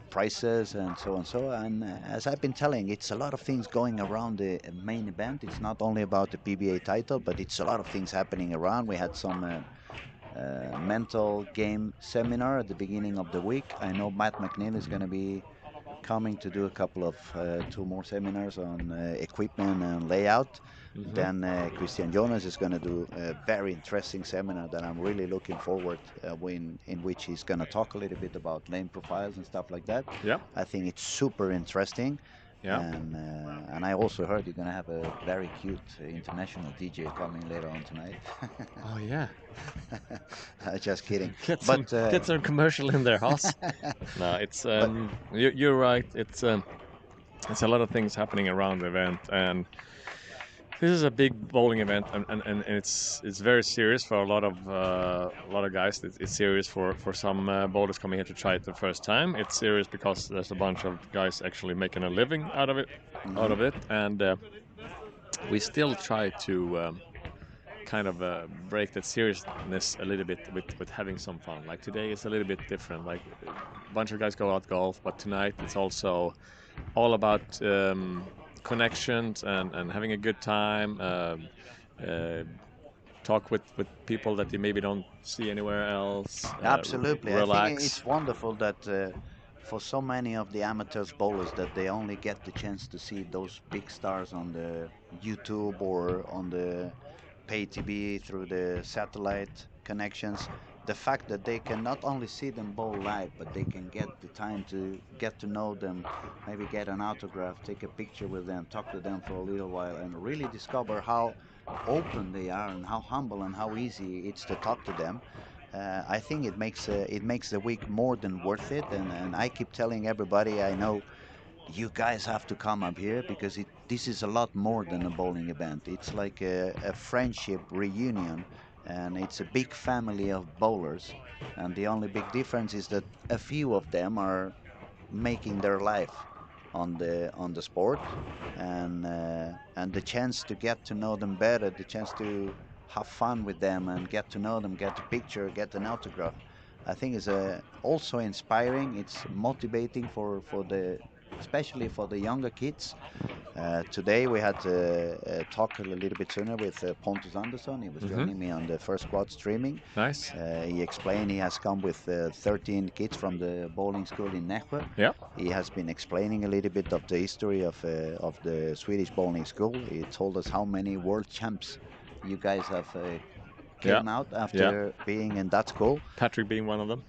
S1: prizes and so on. And as I've been telling, it's a lot of things going around the main event. It's not only about the PBA title, but it's a lot of things happening around. We had some mental game seminar at the beginning of the week. I know Matt McNeil is going to be coming to do a couple of 2 more seminars on equipment and layout. Then Christian Jonas is going to do a very interesting seminar that I'm really looking forward in which he's going to talk a little bit about lane profiles and stuff like that.
S2: Yeah.
S1: I think it's super interesting.
S2: Yeah.
S1: And I also heard you're going to have a very cute international DJ coming later on tonight.
S2: Oh yeah.
S1: Just kidding.
S2: Get some commercial in there, Haas. No, it's you're right. It's a lot of things happening around the event, and this is a big bowling event, and it's very serious for a lot of guys. It's serious for some bowlers coming here to try it the first time. It's serious because there's a bunch of guys actually making a living out of it, and we still try to kind of break that seriousness a little bit with having some fun. Like today is a little bit different. Like a bunch of guys go out golf, but tonight it's also all about connections and having a good time. Talk with people that you maybe don't see anywhere else.
S1: Absolutely.
S2: Relax.
S1: I think it's wonderful that for so many of the amateurs bowlers that they only get the chance to see those big stars on the YouTube or on the pay TV through the satellite connections. the fact that they can not only see them bowl live, but they can get the time to get to know them, maybe get an autograph, take a picture with them, talk to them for a little while, and really discover how open they are and how humble and how easy it's to talk to them. I think it makes the week more than worth it, and I keep telling everybody I know, you guys have to come up here because this is a lot more than a bowling event. It's like a friendship reunion, and it's a big family of bowlers. And the only big difference is that a few of them are making their life on the sport, and the chance to get to know them better, the chance to have fun with them and get to know them, get a picture, get an autograph. I think is also inspiring. It's motivating for the especially for the younger kids. Today we had to talk a little bit sooner with Pontus Andersson. He was
S2: Mm-hmm.
S1: joining me on the first squad streaming.
S2: Nice.
S1: He explained he has come with 13 kids from the bowling school in Nässjö.
S2: Yeah.
S1: He has been explaining a little bit of the history of the Swedish bowling school. He told us how many world champs you guys have
S2: Yeah.
S1: came out
S2: Yeah.
S1: after being in that school.
S2: Patrick being one of them.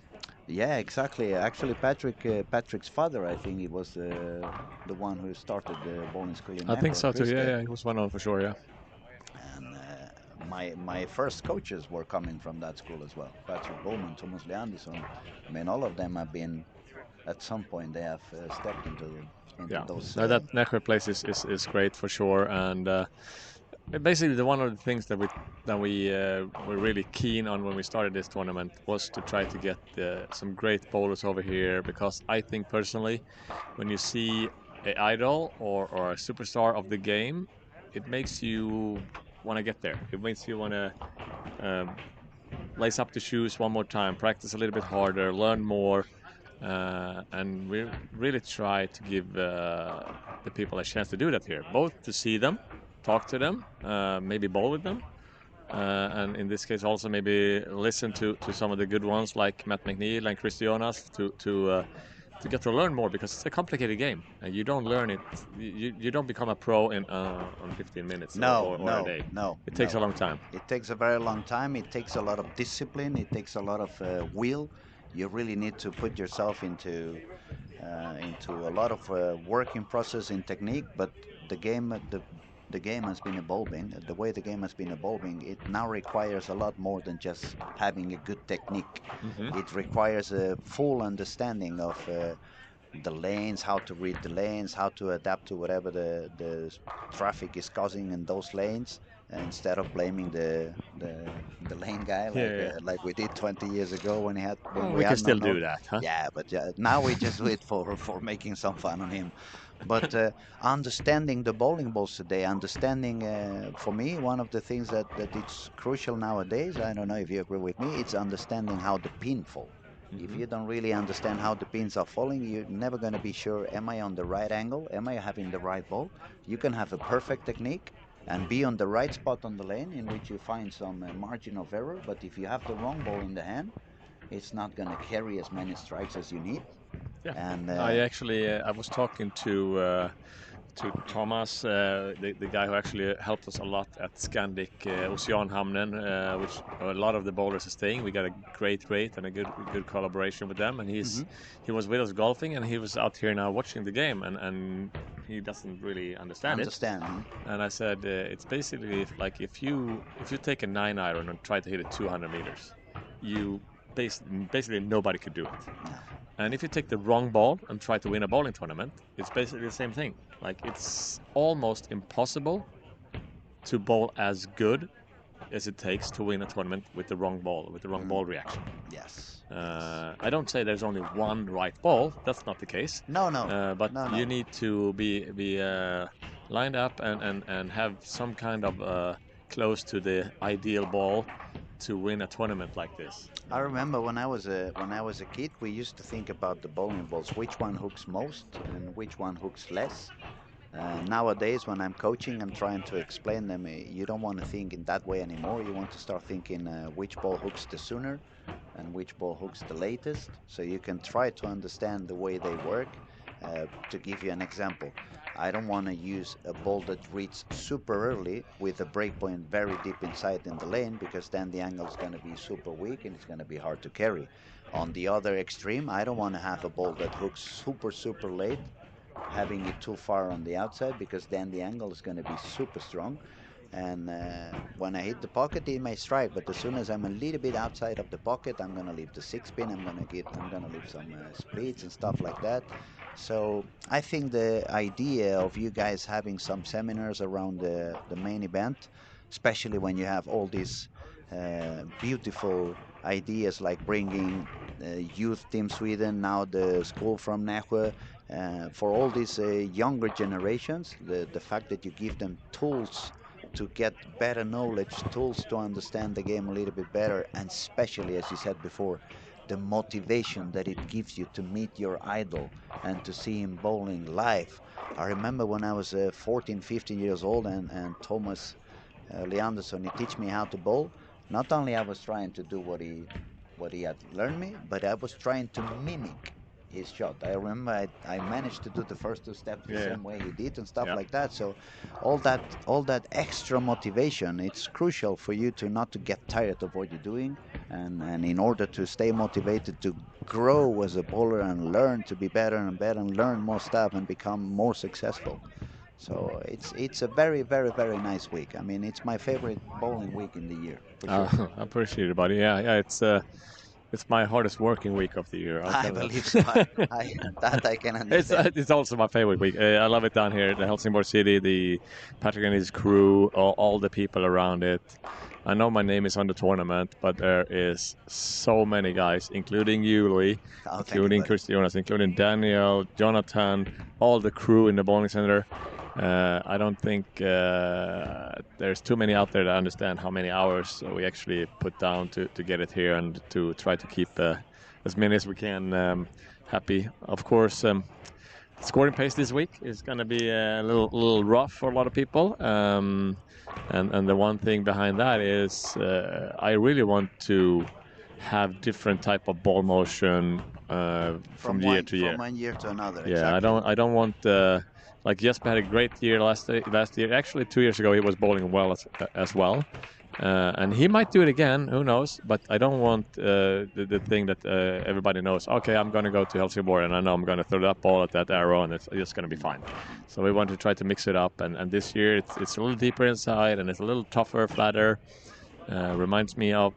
S1: Yeah, exactly. Actually, Patrick's father, I think, he was the one who started the bowling school in
S2: I think
S1: Nässjö,
S2: so too. Yeah,
S1: Christer.
S2: yeah, he was one of them for sure. Yeah.
S1: And my first coaches were coming from that school as well. Patrick Bowman, Thomas Leandersson. I mean, all of them have been at some point they have stepped into
S2: Yeah.
S1: those.
S2: No, that Necro place is great for sure, and basically the one of the things that we were really keen on when we started this tournament was to try to get some great bowlers over here, because I think personally, when you see a idol or a superstar of the game, it makes you want to get there. It makes you want to um, lace up the shoes one more time, practice a little bit harder, learn more, and we really try to give the people a chance to do that here, both to see them, talk to them, maybe bowl with them, and in this case also maybe listen to some of the good ones like Matt McNeil and Chris Jonas to get to learn more, because it's a complicated game and you don't learn it. You don't become a pro in on 15 minutes
S1: No,
S2: or a
S1: no,
S2: day.
S1: no,
S2: It takes
S1: no.
S2: a long time.
S1: It takes a very long time. It takes a lot of discipline. It takes a lot of will. You really need to put yourself into a lot of working process in technique. But the game, the game has been evolving. The way the game has been evolving, it now requires a lot more than just having a good technique.
S2: Hmm.
S1: It requires a full understanding of the lanes, how to read the lanes, how to adapt to whatever the traffic is causing in those lanes, instead of blaming the lane guy
S2: Yeah,
S1: like we did 20 years ago when
S2: well,
S1: we
S2: we can
S1: had no
S2: still
S1: no.
S2: do that, huh?
S1: Yeah, but now we just do it for making some fun on him. But understanding the bowling balls today, understanding for me one of the things that it's crucial nowadays. I don't know if you agree with me. It's understanding how the pin fall. If
S2: Hmm.
S1: you don't really understand how the pins are falling, you're never going to be sure, am I on the right angle? Am I having the right ball? You can have a perfect technique and be on the right spot on the lane in which you find some margin of error, but if you have the wrong ball in the hand, it's not going to carry as many strikes as you need.
S2: Yeah,
S1: And
S2: I actually I was talking to Thomas, the guy who actually helped us a lot at Scandic Oceanhamnen, which a lot of the bowlers are staying. We got a great rate and a good collaboration with them, and
S1: Mhm.
S2: he was with us golfing, and he was out here now watching the game, and he doesn't really understand it.
S1: Understand. Mhm.
S2: And I said it's basically like if you take a 9 iron and try to hit it 200 meters, you basically nobody could do it.
S1: No.
S2: And if you take the wrong ball and try to win a bowling tournament, it's basically the same thing. Like it's almost impossible to bowl as good as it takes to win a tournament with the wrong ball, with the wrong
S1: Mhm.
S2: ball reaction.
S1: Yes. Yes.
S2: I don't say there's only one right ball. That's not the case.
S1: No, no.
S2: But
S1: No,
S2: you
S1: no.
S2: need to be lined up and have some kind of close to the ideal ball to win a tournament like this.
S1: I remember when I was a kid, we used to think about the bowling balls, which one hooks most and which one hooks less. Nowadays, when I'm coaching and trying to explain them, you don't want to think in that way anymore. You want to start thinking which ball hooks the sooner and which ball hooks the latest, so you can try to understand the way they work. To give you an example, I don't want to use a ball that reads super early with a break point very deep inside in the lane, because then the angle is going to be super weak and it's going to be hard to carry. On the other extreme, I don't want to have a ball that hooks super late, having it too far on the outside, because then the angle is going to be super strong. And when I hit the pocket, it may strike, but as soon as I'm a little bit outside of the pocket, I'm gonna leave the six pin. I'm gonna leave some splits and stuff like that. So I think the idea of you guys having some seminars around the main event, especially when you have all these beautiful ideas like bringing youth team Sweden, now the school from Nässjö, for all these younger generations, the fact that you give them tools to get better knowledge, tools to understand the game a little bit better, and especially, as you said before, the motivation that it gives you to meet your idol and to see him bowling live. I remember when I was 14, 15 years old, and Thomas Leanderson, he teach me how to bowl. Not only I was trying to do what he had learned me, but I was trying to mimic his shot. I remember I managed to do the first two steps the
S2: Yeah,
S1: same way he did and stuff
S2: yeah.
S1: like that. So all that extra motivation, it's crucial for you to not to get tired of what you're doing, and in order to stay motivated to grow as a bowler and learn to be better and better and learn more stuff and become more successful. So it's a very nice week. I mean, it's my favorite bowling week in the year for sure.
S2: I appreciate it, buddy. Yeah, yeah. It's my hardest working week of the year. I'll
S1: I
S2: tell you
S1: believe so.
S2: that.
S1: That I can understand.
S2: It's also my favorite week. I love it down here, the Helsingborg city, the Patrick and his crew, all the people around it. I know my name is on the tournament, but there is so many guys, including you, Louis,
S1: Oh, thank you,
S2: including
S1: buddy.
S2: Chris Jonas, including Daniel, Jonathan, all the crew in the bowling center. I don't think there's too many out there that understand how many hours we actually put down to get it here and to try to keep as many as we can happy. Of course, scoring pace this week is going to be a little rough for a lot of people. And the one thing behind that is I really want to have different type of ball motion from year to
S1: From
S2: year.
S1: one year to another,
S2: Yeah,
S1: exactly.
S2: I don't want like Jesper had a great year last year. Actually, 2 years ago he was bowling well as well, and he might do it again. Who knows? But I don't want the thing that everybody knows. Okay, I'm going to go to Helsingborg and I know I'm going to throw that ball at that arrow and it's just going to be fine. So we want to try to mix it up, and this year it's a little deeper inside and it's a little tougher, flatter. Reminds me of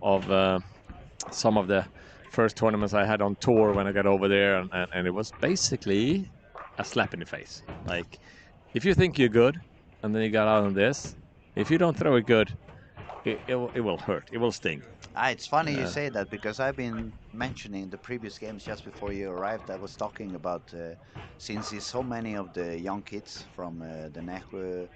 S2: some of the first tournaments I had on tour when I got over there, and it was basically a slap in the face. Like, if you think you're good, and then you got out on this, if you don't throw it good, it will hurt. It will sting.
S1: It's funny you
S2: Uh,
S1: say that, because I've been mentioning the previous games just before you arrived. I was talking about since it's so many of the young kids from the Nässjö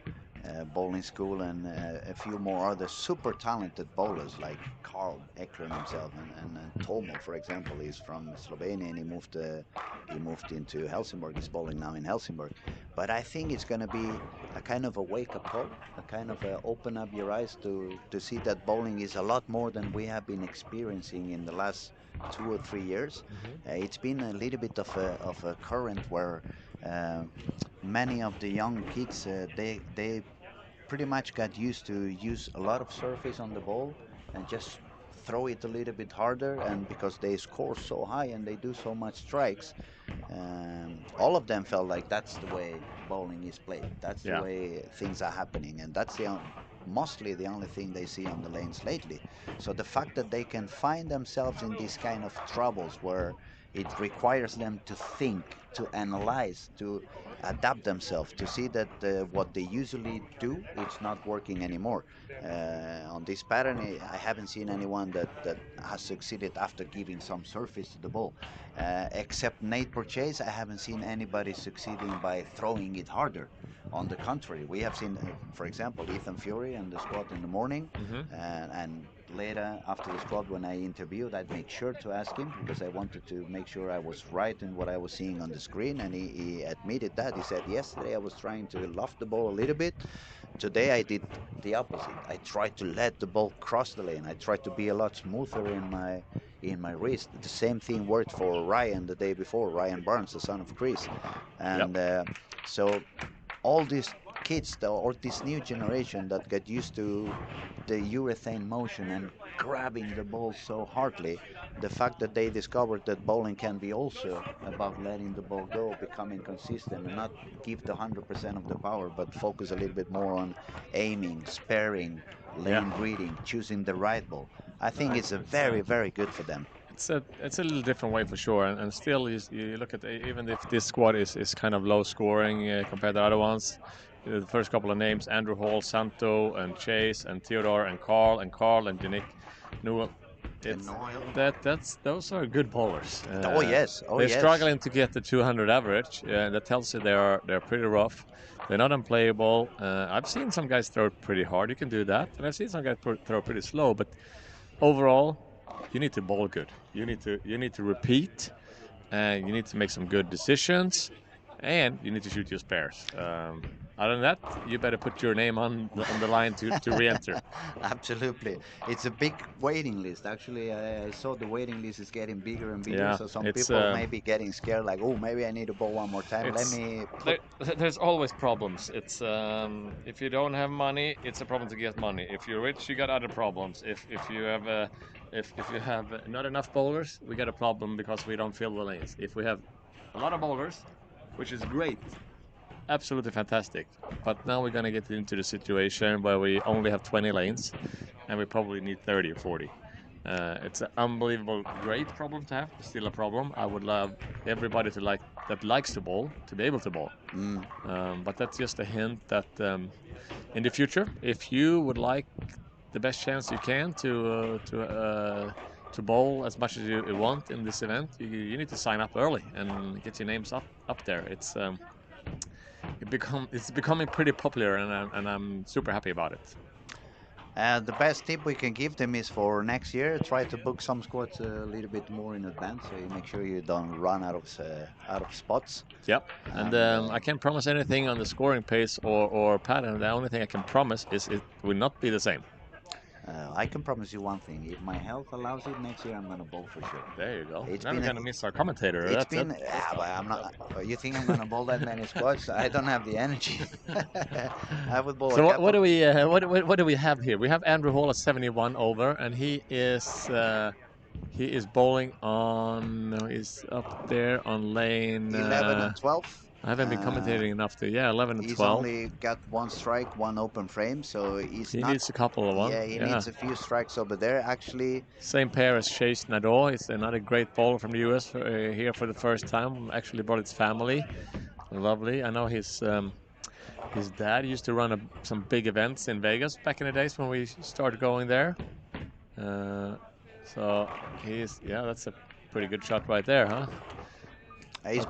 S1: bowling school and a few more other super talented bowlers like Carl Eklund himself, and Tomo, for example, is from Slovenia and he moved into Helsingborg. He's bowling now in Helsingborg. But I think it's going to be a kind of a wake-up call, a kind of open up your eyes to see that bowling is a lot more than we have been experiencing in the last 2 or 3 years. It's been a little bit of a current where uh, many of the young kids they pretty much got used to use a lot of surface on the ball and just throw it a little bit harder, and because they score so high and they do so much strikes, all of them felt like that's the way bowling is played. That's the
S2: yeah,
S1: way things are happening, and that's mostly the only thing they see on the lanes lately. So the fact that they can find themselves in these kind of troubles where it requires them to think, to analyze, to adapt themselves, to see that what they usually do, it's not working anymore. On this pattern, I haven't seen anyone that has succeeded after giving some surface to the ball. Except Nate Purchase, I haven't seen anybody succeeding by throwing it harder. On the contrary, we have seen, for example, Ethan Fury and the squad in the morning, and later after the squad, when I interviewed, I'd make sure to ask him because I wanted to make sure I was right in what I was seeing on the screen, and he admitted that. He said, yesterday I was trying to loft the ball a little bit. Today I did the opposite. I tried to let the ball cross the lane. I tried to be a lot smoother in my wrist. The same thing worked for Ryan the day before, Ryan Barnes, the son of Chris,
S2: yep,
S1: and so all these kids or this new generation that get used to the urethane motion and grabbing the ball so hardly, the fact that they discovered that bowling can be also about letting the ball go, becoming consistent, and not give the 100% of the power, but focus a little bit more on aiming, sparing,
S2: Yeah.
S1: lane reading, choosing the right ball. I
S2: No,
S1: think it's a
S2: it's
S1: very, very good for them.
S2: it's a little different way for sure, and still you look at even if this squad is kind of low scoring compared to other ones. The first couple of names: Andrew Hall, Santo, and Chase, and Theodore, and Carl, and Yannick Newell.
S1: And
S2: It's
S1: Noel.
S2: that's those are good bowlers.
S1: Oh yes, oh
S2: They're
S1: yes.
S2: struggling to get the 200 average. That tells you they're pretty rough. They're not unplayable. I've seen some guys throw pretty hard. You can do that, and I've seen some guys throw pretty slow. But overall, you need to bowl good. You need to repeat, and you need to make some good decisions, and you need to shoot your spares. Other than that, you better put your name on the line to re-enter.
S1: Absolutely. It's a big waiting list. Actually, I saw the waiting list is getting bigger and bigger.
S2: Yeah,
S1: So some
S2: it's
S1: people may be getting scared, like, oh, maybe I need to bowl one more time. Let
S2: it's
S1: me put.
S2: there, there's always problems. It's if you don't have money, it's a problem to get money. If you're rich, you got other problems. If you have if you have not enough bowlers, we got a problem because we don't fill the lanes. If we have a lot of bowlers, which is great, absolutely fantastic. But now we're gonna get into the situation where we only have 20 lanes, and we probably need 30 or 40. It's an unbelievable great problem to have. It's still a problem. I would love everybody to like that likes to bowl to be able to bowl.
S1: Mm.
S2: But that's just a hint that in the future, if you would like the best chance you can to bowl as much as you want in this event, you need to sign up early and get your names up there. It's becoming pretty popular, and I'm super happy about it.
S1: The best tip we can give them is for next year, try to book some squads a little bit more in advance, so you make sure you don't run out of spots.
S2: Yep. And
S1: And
S2: I can't promise anything on the scoring pace or pattern. The only thing I can promise is it will not be the same.
S1: I can promise you one thing: if my health allows it, next year I'm gonna bowl for sure.
S2: There you go.
S1: It's
S2: Now we're
S1: been a,
S2: gonna miss our commentator.
S1: it's
S2: That's
S1: been,
S2: that's
S1: but
S2: tough.
S1: I'm
S2: That's
S1: not.
S2: tough.
S1: You think I'm gonna bowl that many squads? I don't have the energy. I would bowl a
S2: So what
S1: couple.
S2: do we what do we have here? We have Andrew Hall at 71 over, and he is bowling on he's up there on lane.
S1: 11 and 12.
S2: I haven't been
S1: Uh,
S2: commentating enough to 11 and
S1: he's
S2: 12.
S1: only got one strike, one open frame, so he's
S2: He
S1: not.
S2: needs a couple of one.
S1: Yeah, he
S2: Yeah.
S1: needs a few strikes over there. Actually,
S2: Same pair as Chase Nadeau. It's another great bowler from the US here for the first time. Actually brought his family. Lovely. I know his dad used to run some big events in Vegas back in the days when we started going there. Uh, so that's a pretty good shot right there, huh? But
S1: he's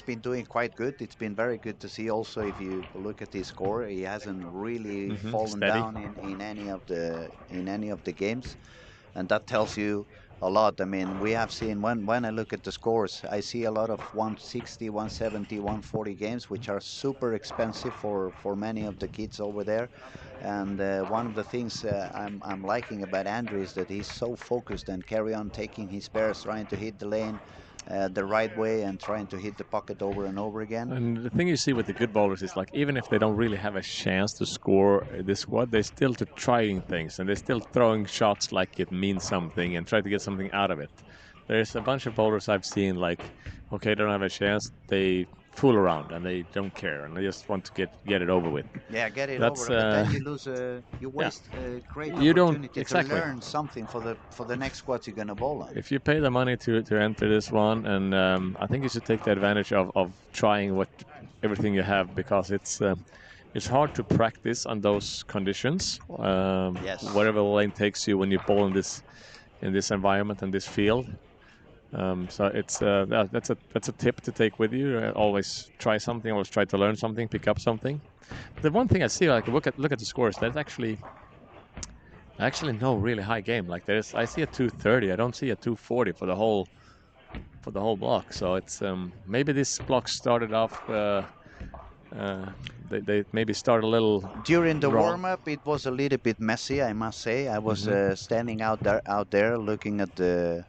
S1: been doing quite good. It's been very good to see. Also, if you look at his score, he hasn't really fallen
S2: steady.
S1: down in any of the games, and that tells you a lot. I mean, we have seen when I look at the scores, I see a lot of 160, 170, 140 games, which are super expensive for many of the kids over there. And one of the things I'm liking about Andrew is that he's so focused and carry on taking his spares, trying to hit the lane the right way and trying to hit the pocket over and over again.
S2: And the thing you see with the good bowlers is like even if they don't really have a chance to score this squad, they're still trying things and they're still throwing shots like it means something and try to get something out of it. There's a bunch of bowlers I've seen like, okay, they don't have a chance, they fool around and they don't care and they just want to get it over with.
S1: Yeah, get it
S2: That's
S1: over, but then you lose you
S2: yeah.
S1: waste a great
S2: You don't
S1: opportunity to
S2: exactly.
S1: learn something for the next squad you're gonna bowl on.
S2: If you pay the money to enter this one, and I think you should take the advantage of trying everything you have because it's hard to practice on those conditions.
S1: Yes.
S2: Wherever the lane takes you when you bowl in this environment and this field. So it's that's a tip to take with you. Always try something. Always try to learn something. Pick up something. The one thing I see, like look at the scores. There's actually no really high game. Like I see a 230. I don't see a 240 for the whole block. So it's maybe this block started off Uh, they maybe start a little
S1: During the
S2: wrong.
S1: warm up, it was a little bit messy, I must say. I was
S2: Hmm.
S1: standing out there looking at the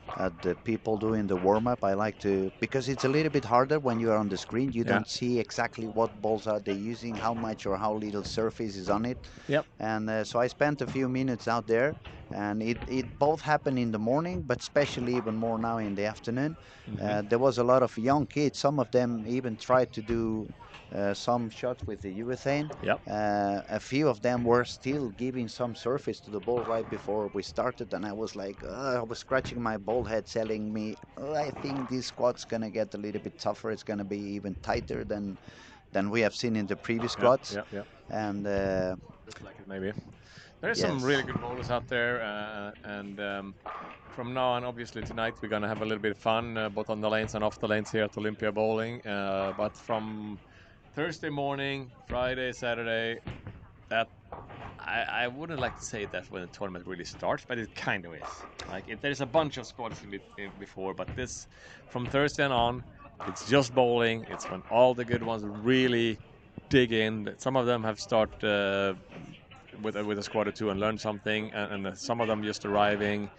S1: people doing the warm up. I like to, because it's a little bit harder when you are on the screen. You
S2: Yeah.
S1: don't see exactly what balls are they using, how much or how little surface is on it.
S2: Yep.
S1: And so I spent a few minutes out there, and it both happened in the morning, but especially even more now in the afternoon.
S2: Hmm.
S1: There was a lot of young kids. Some of them even tried to do some shots with the urethane.
S2: Yep.
S1: A few of them were still giving some surface to the ball right before we started, and I was like, I was scratching my bald head, telling me, I think this squad's gonna get a little bit tougher. It's gonna be even tighter than we have seen in the previous
S2: Yep.
S1: squads.
S2: Yep. Yep.
S1: And
S2: Looks like it maybe. There's some really
S1: yes,
S2: good bowlers out there, and from now on, obviously tonight we're gonna have a little bit of fun, both on the lanes and off the lanes here at Olympia Bowling. But from Thursday morning, Friday, Saturday, that I wouldn't like to say that's when the tournament really starts, but it kind of is. Like there's a bunch of squads in before, but this from Thursday on, it's just bowling. It's when all the good ones really dig in. Some of them have started with a squad or two and learned something, and some of them just arriving.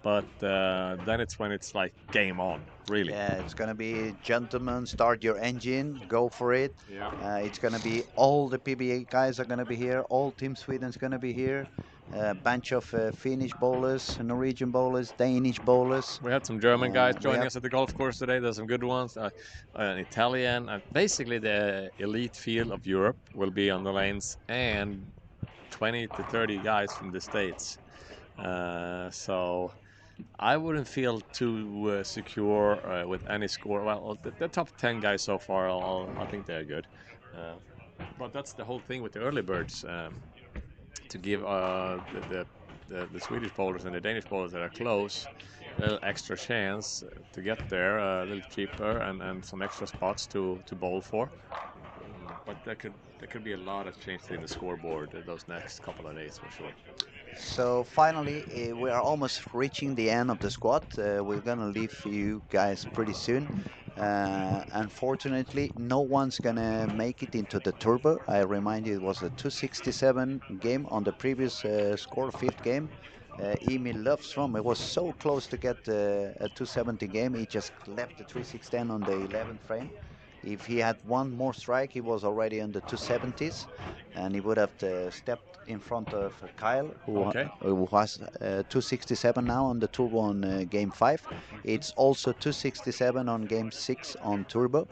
S2: But then it's when it's like game on, really.
S1: yeah, it's gonna be gentlemen, start your engine, go for it.
S2: Yeah.
S1: It's gonna be all the PBA guys are gonna be here. All Team Sweden's gonna be here. A bunch of Finnish bowlers, Norwegian bowlers, Danish bowlers.
S2: We had some German guys
S1: We
S2: joining
S1: have
S2: us at the golf course today. There's some good ones. An Italian. Basically, the elite field of Europe will be on the lanes, and 20 to 30 guys from the States. So I wouldn't feel too secure with any score. Well, the top 10 guys so far, I think they're good. Uh, but that's the whole thing with the early birds, to give the Swedish bowlers and the Danish bowlers that are close a little extra chance to get there, a little cheaper, and some extra spots to bowl for. But there could be a lot of change in the scoreboard those next couple of days for sure.
S1: So finally, we are almost reaching the end of the squad. We're gonna leave you guys pretty soon. Unfortunately, no one's gonna make it into the turbo. I remind you, it was a 267 game on the previous score, fifth game. Emil Löfström, it was so close to get a 270 game. He just left the 3610 on the 11th frame. If he had one more strike, he was already in the 270s, and he would have stepped in front of Kyle,
S2: Okay.
S1: who has 267 now on the turbo on game 5. It's also 267 on game 6 on turbo,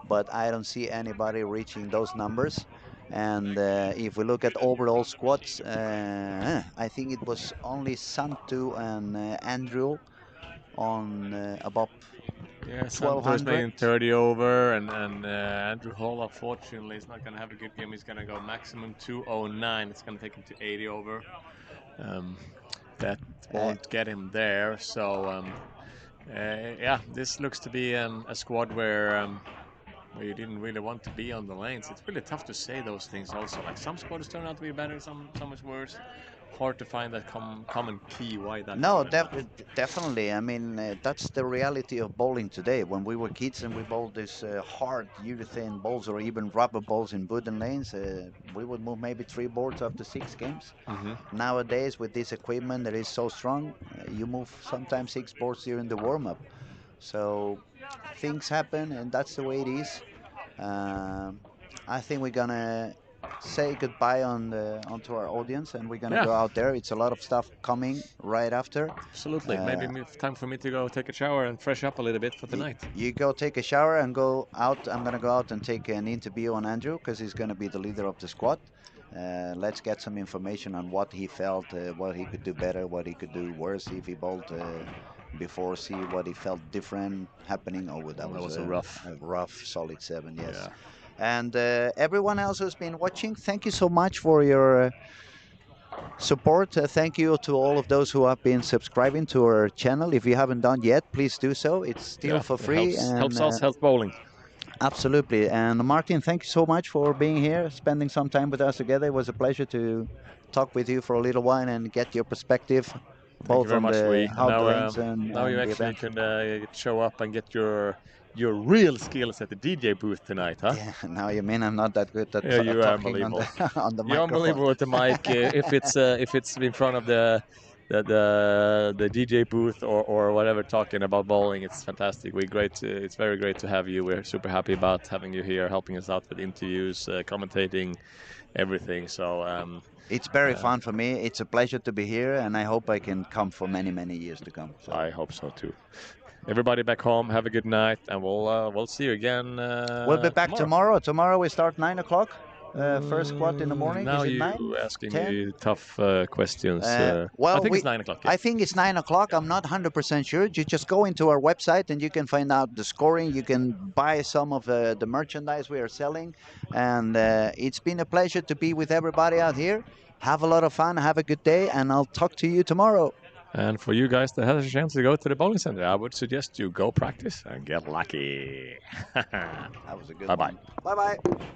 S1: but I don't see anybody reaching those numbers. And if we look at overall squads, I think it was only Santu and Andrew on above
S2: Yeah, Santos
S1: 1200.
S2: making 30 over, and Andrew Hall, unfortunately, is not going to have a good game. He's going to go maximum 209. It's going to take him to 80 over. Um, that
S1: Uh,
S2: won't get him there. So, yeah, this looks to be a squad where you didn't really want to be on the lanes. It's really tough to say those things also. Like some squads turn out to be better, some is worse. Hard to find that common key why that
S1: No,
S2: happened.
S1: definitely. I mean, that's the reality of bowling today. When we were kids and we bowled these hard urethane balls or even rubber balls in wooden lanes, we would move maybe 3 boards after 6 games.
S2: Hmm.
S1: Nowadays, with this equipment that is so strong, you move sometimes 6 boards during the warm-up. So things happen, and that's the way it is. Um, I think we're gonna say goodbye onto our audience, and we're gonna
S2: Yeah,
S1: go out there. It's a lot of stuff coming right after.
S2: absolutely. Maybe
S1: Uh,
S2: time for me to go take a shower and fresh up a little bit for tonight.
S1: you go take a shower and go out. I'm gonna go out and take an interview on Andrew because he's gonna be the leader of the squad. Let's get some information on what he felt, what he could do better, what he could do worse if he bowled before. See what he felt different happening. Oh, that
S2: Well, that
S1: was
S2: was a rough.
S1: a rough, solid 7. Yes.
S2: Yeah.
S1: And everyone else who's been watching, thank you so much for your support. Thank you to all of those who have been subscribing to our channel. If you haven't done yet, please do so. It's still
S2: Yeah,
S1: for
S2: it
S1: free,
S2: helps
S1: and
S2: us help bowling.
S1: absolutely. And Martin, thank you so much for being here, spending some time with us together. It was a pleasure to talk with you for a little while and get your perspective,
S2: Thank you
S1: both
S2: very
S1: on
S2: much,
S1: the
S2: Louis. And
S1: how the
S2: now,
S1: lanes
S2: now you
S1: and the
S2: actually
S1: event.
S2: could show up and get your your real skills at the DJ booth tonight, huh?
S1: Yeah, now you mean I'm not that good at
S2: Yeah, you are
S1: talking on
S2: unbelievable.
S1: the on the
S2: You're
S1: microphone.
S2: unbelievable with the mic. If it's in front of the DJ booth or whatever, talking about bowling, it's fantastic. It's very great to have you. We're super happy about having you here, helping us out with interviews, commentating, everything. So
S1: It's very
S2: uh,
S1: fun for me. It's a pleasure to be here, and I hope I can come for many, many years to come. So
S2: I hope so too. Everybody back home, have a good night, and we'll see you again
S1: we'll be back
S2: tomorrow.
S1: tomorrow. Tomorrow we start 9 o'clock. First squat in the morning.
S2: Now
S1: Is it
S2: you
S1: 9?
S2: asking
S1: 10?
S2: me tough questions. I
S1: Well,
S2: think it's 9 o'clock. Yeah.
S1: I think it's 9 o'clock. I'm not 100% sure. You just go into our website and you can find out the scoring. You can buy some of the merchandise we are selling. And it's been a pleasure to be with everybody out here. Have a lot of fun. Have a good day. And I'll talk to you tomorrow.
S2: And for you guys that has a chance to go to the bowling center, I would suggest you go practice and get lucky.
S1: That was a good
S2: Bye bye.
S1: one. Bye bye.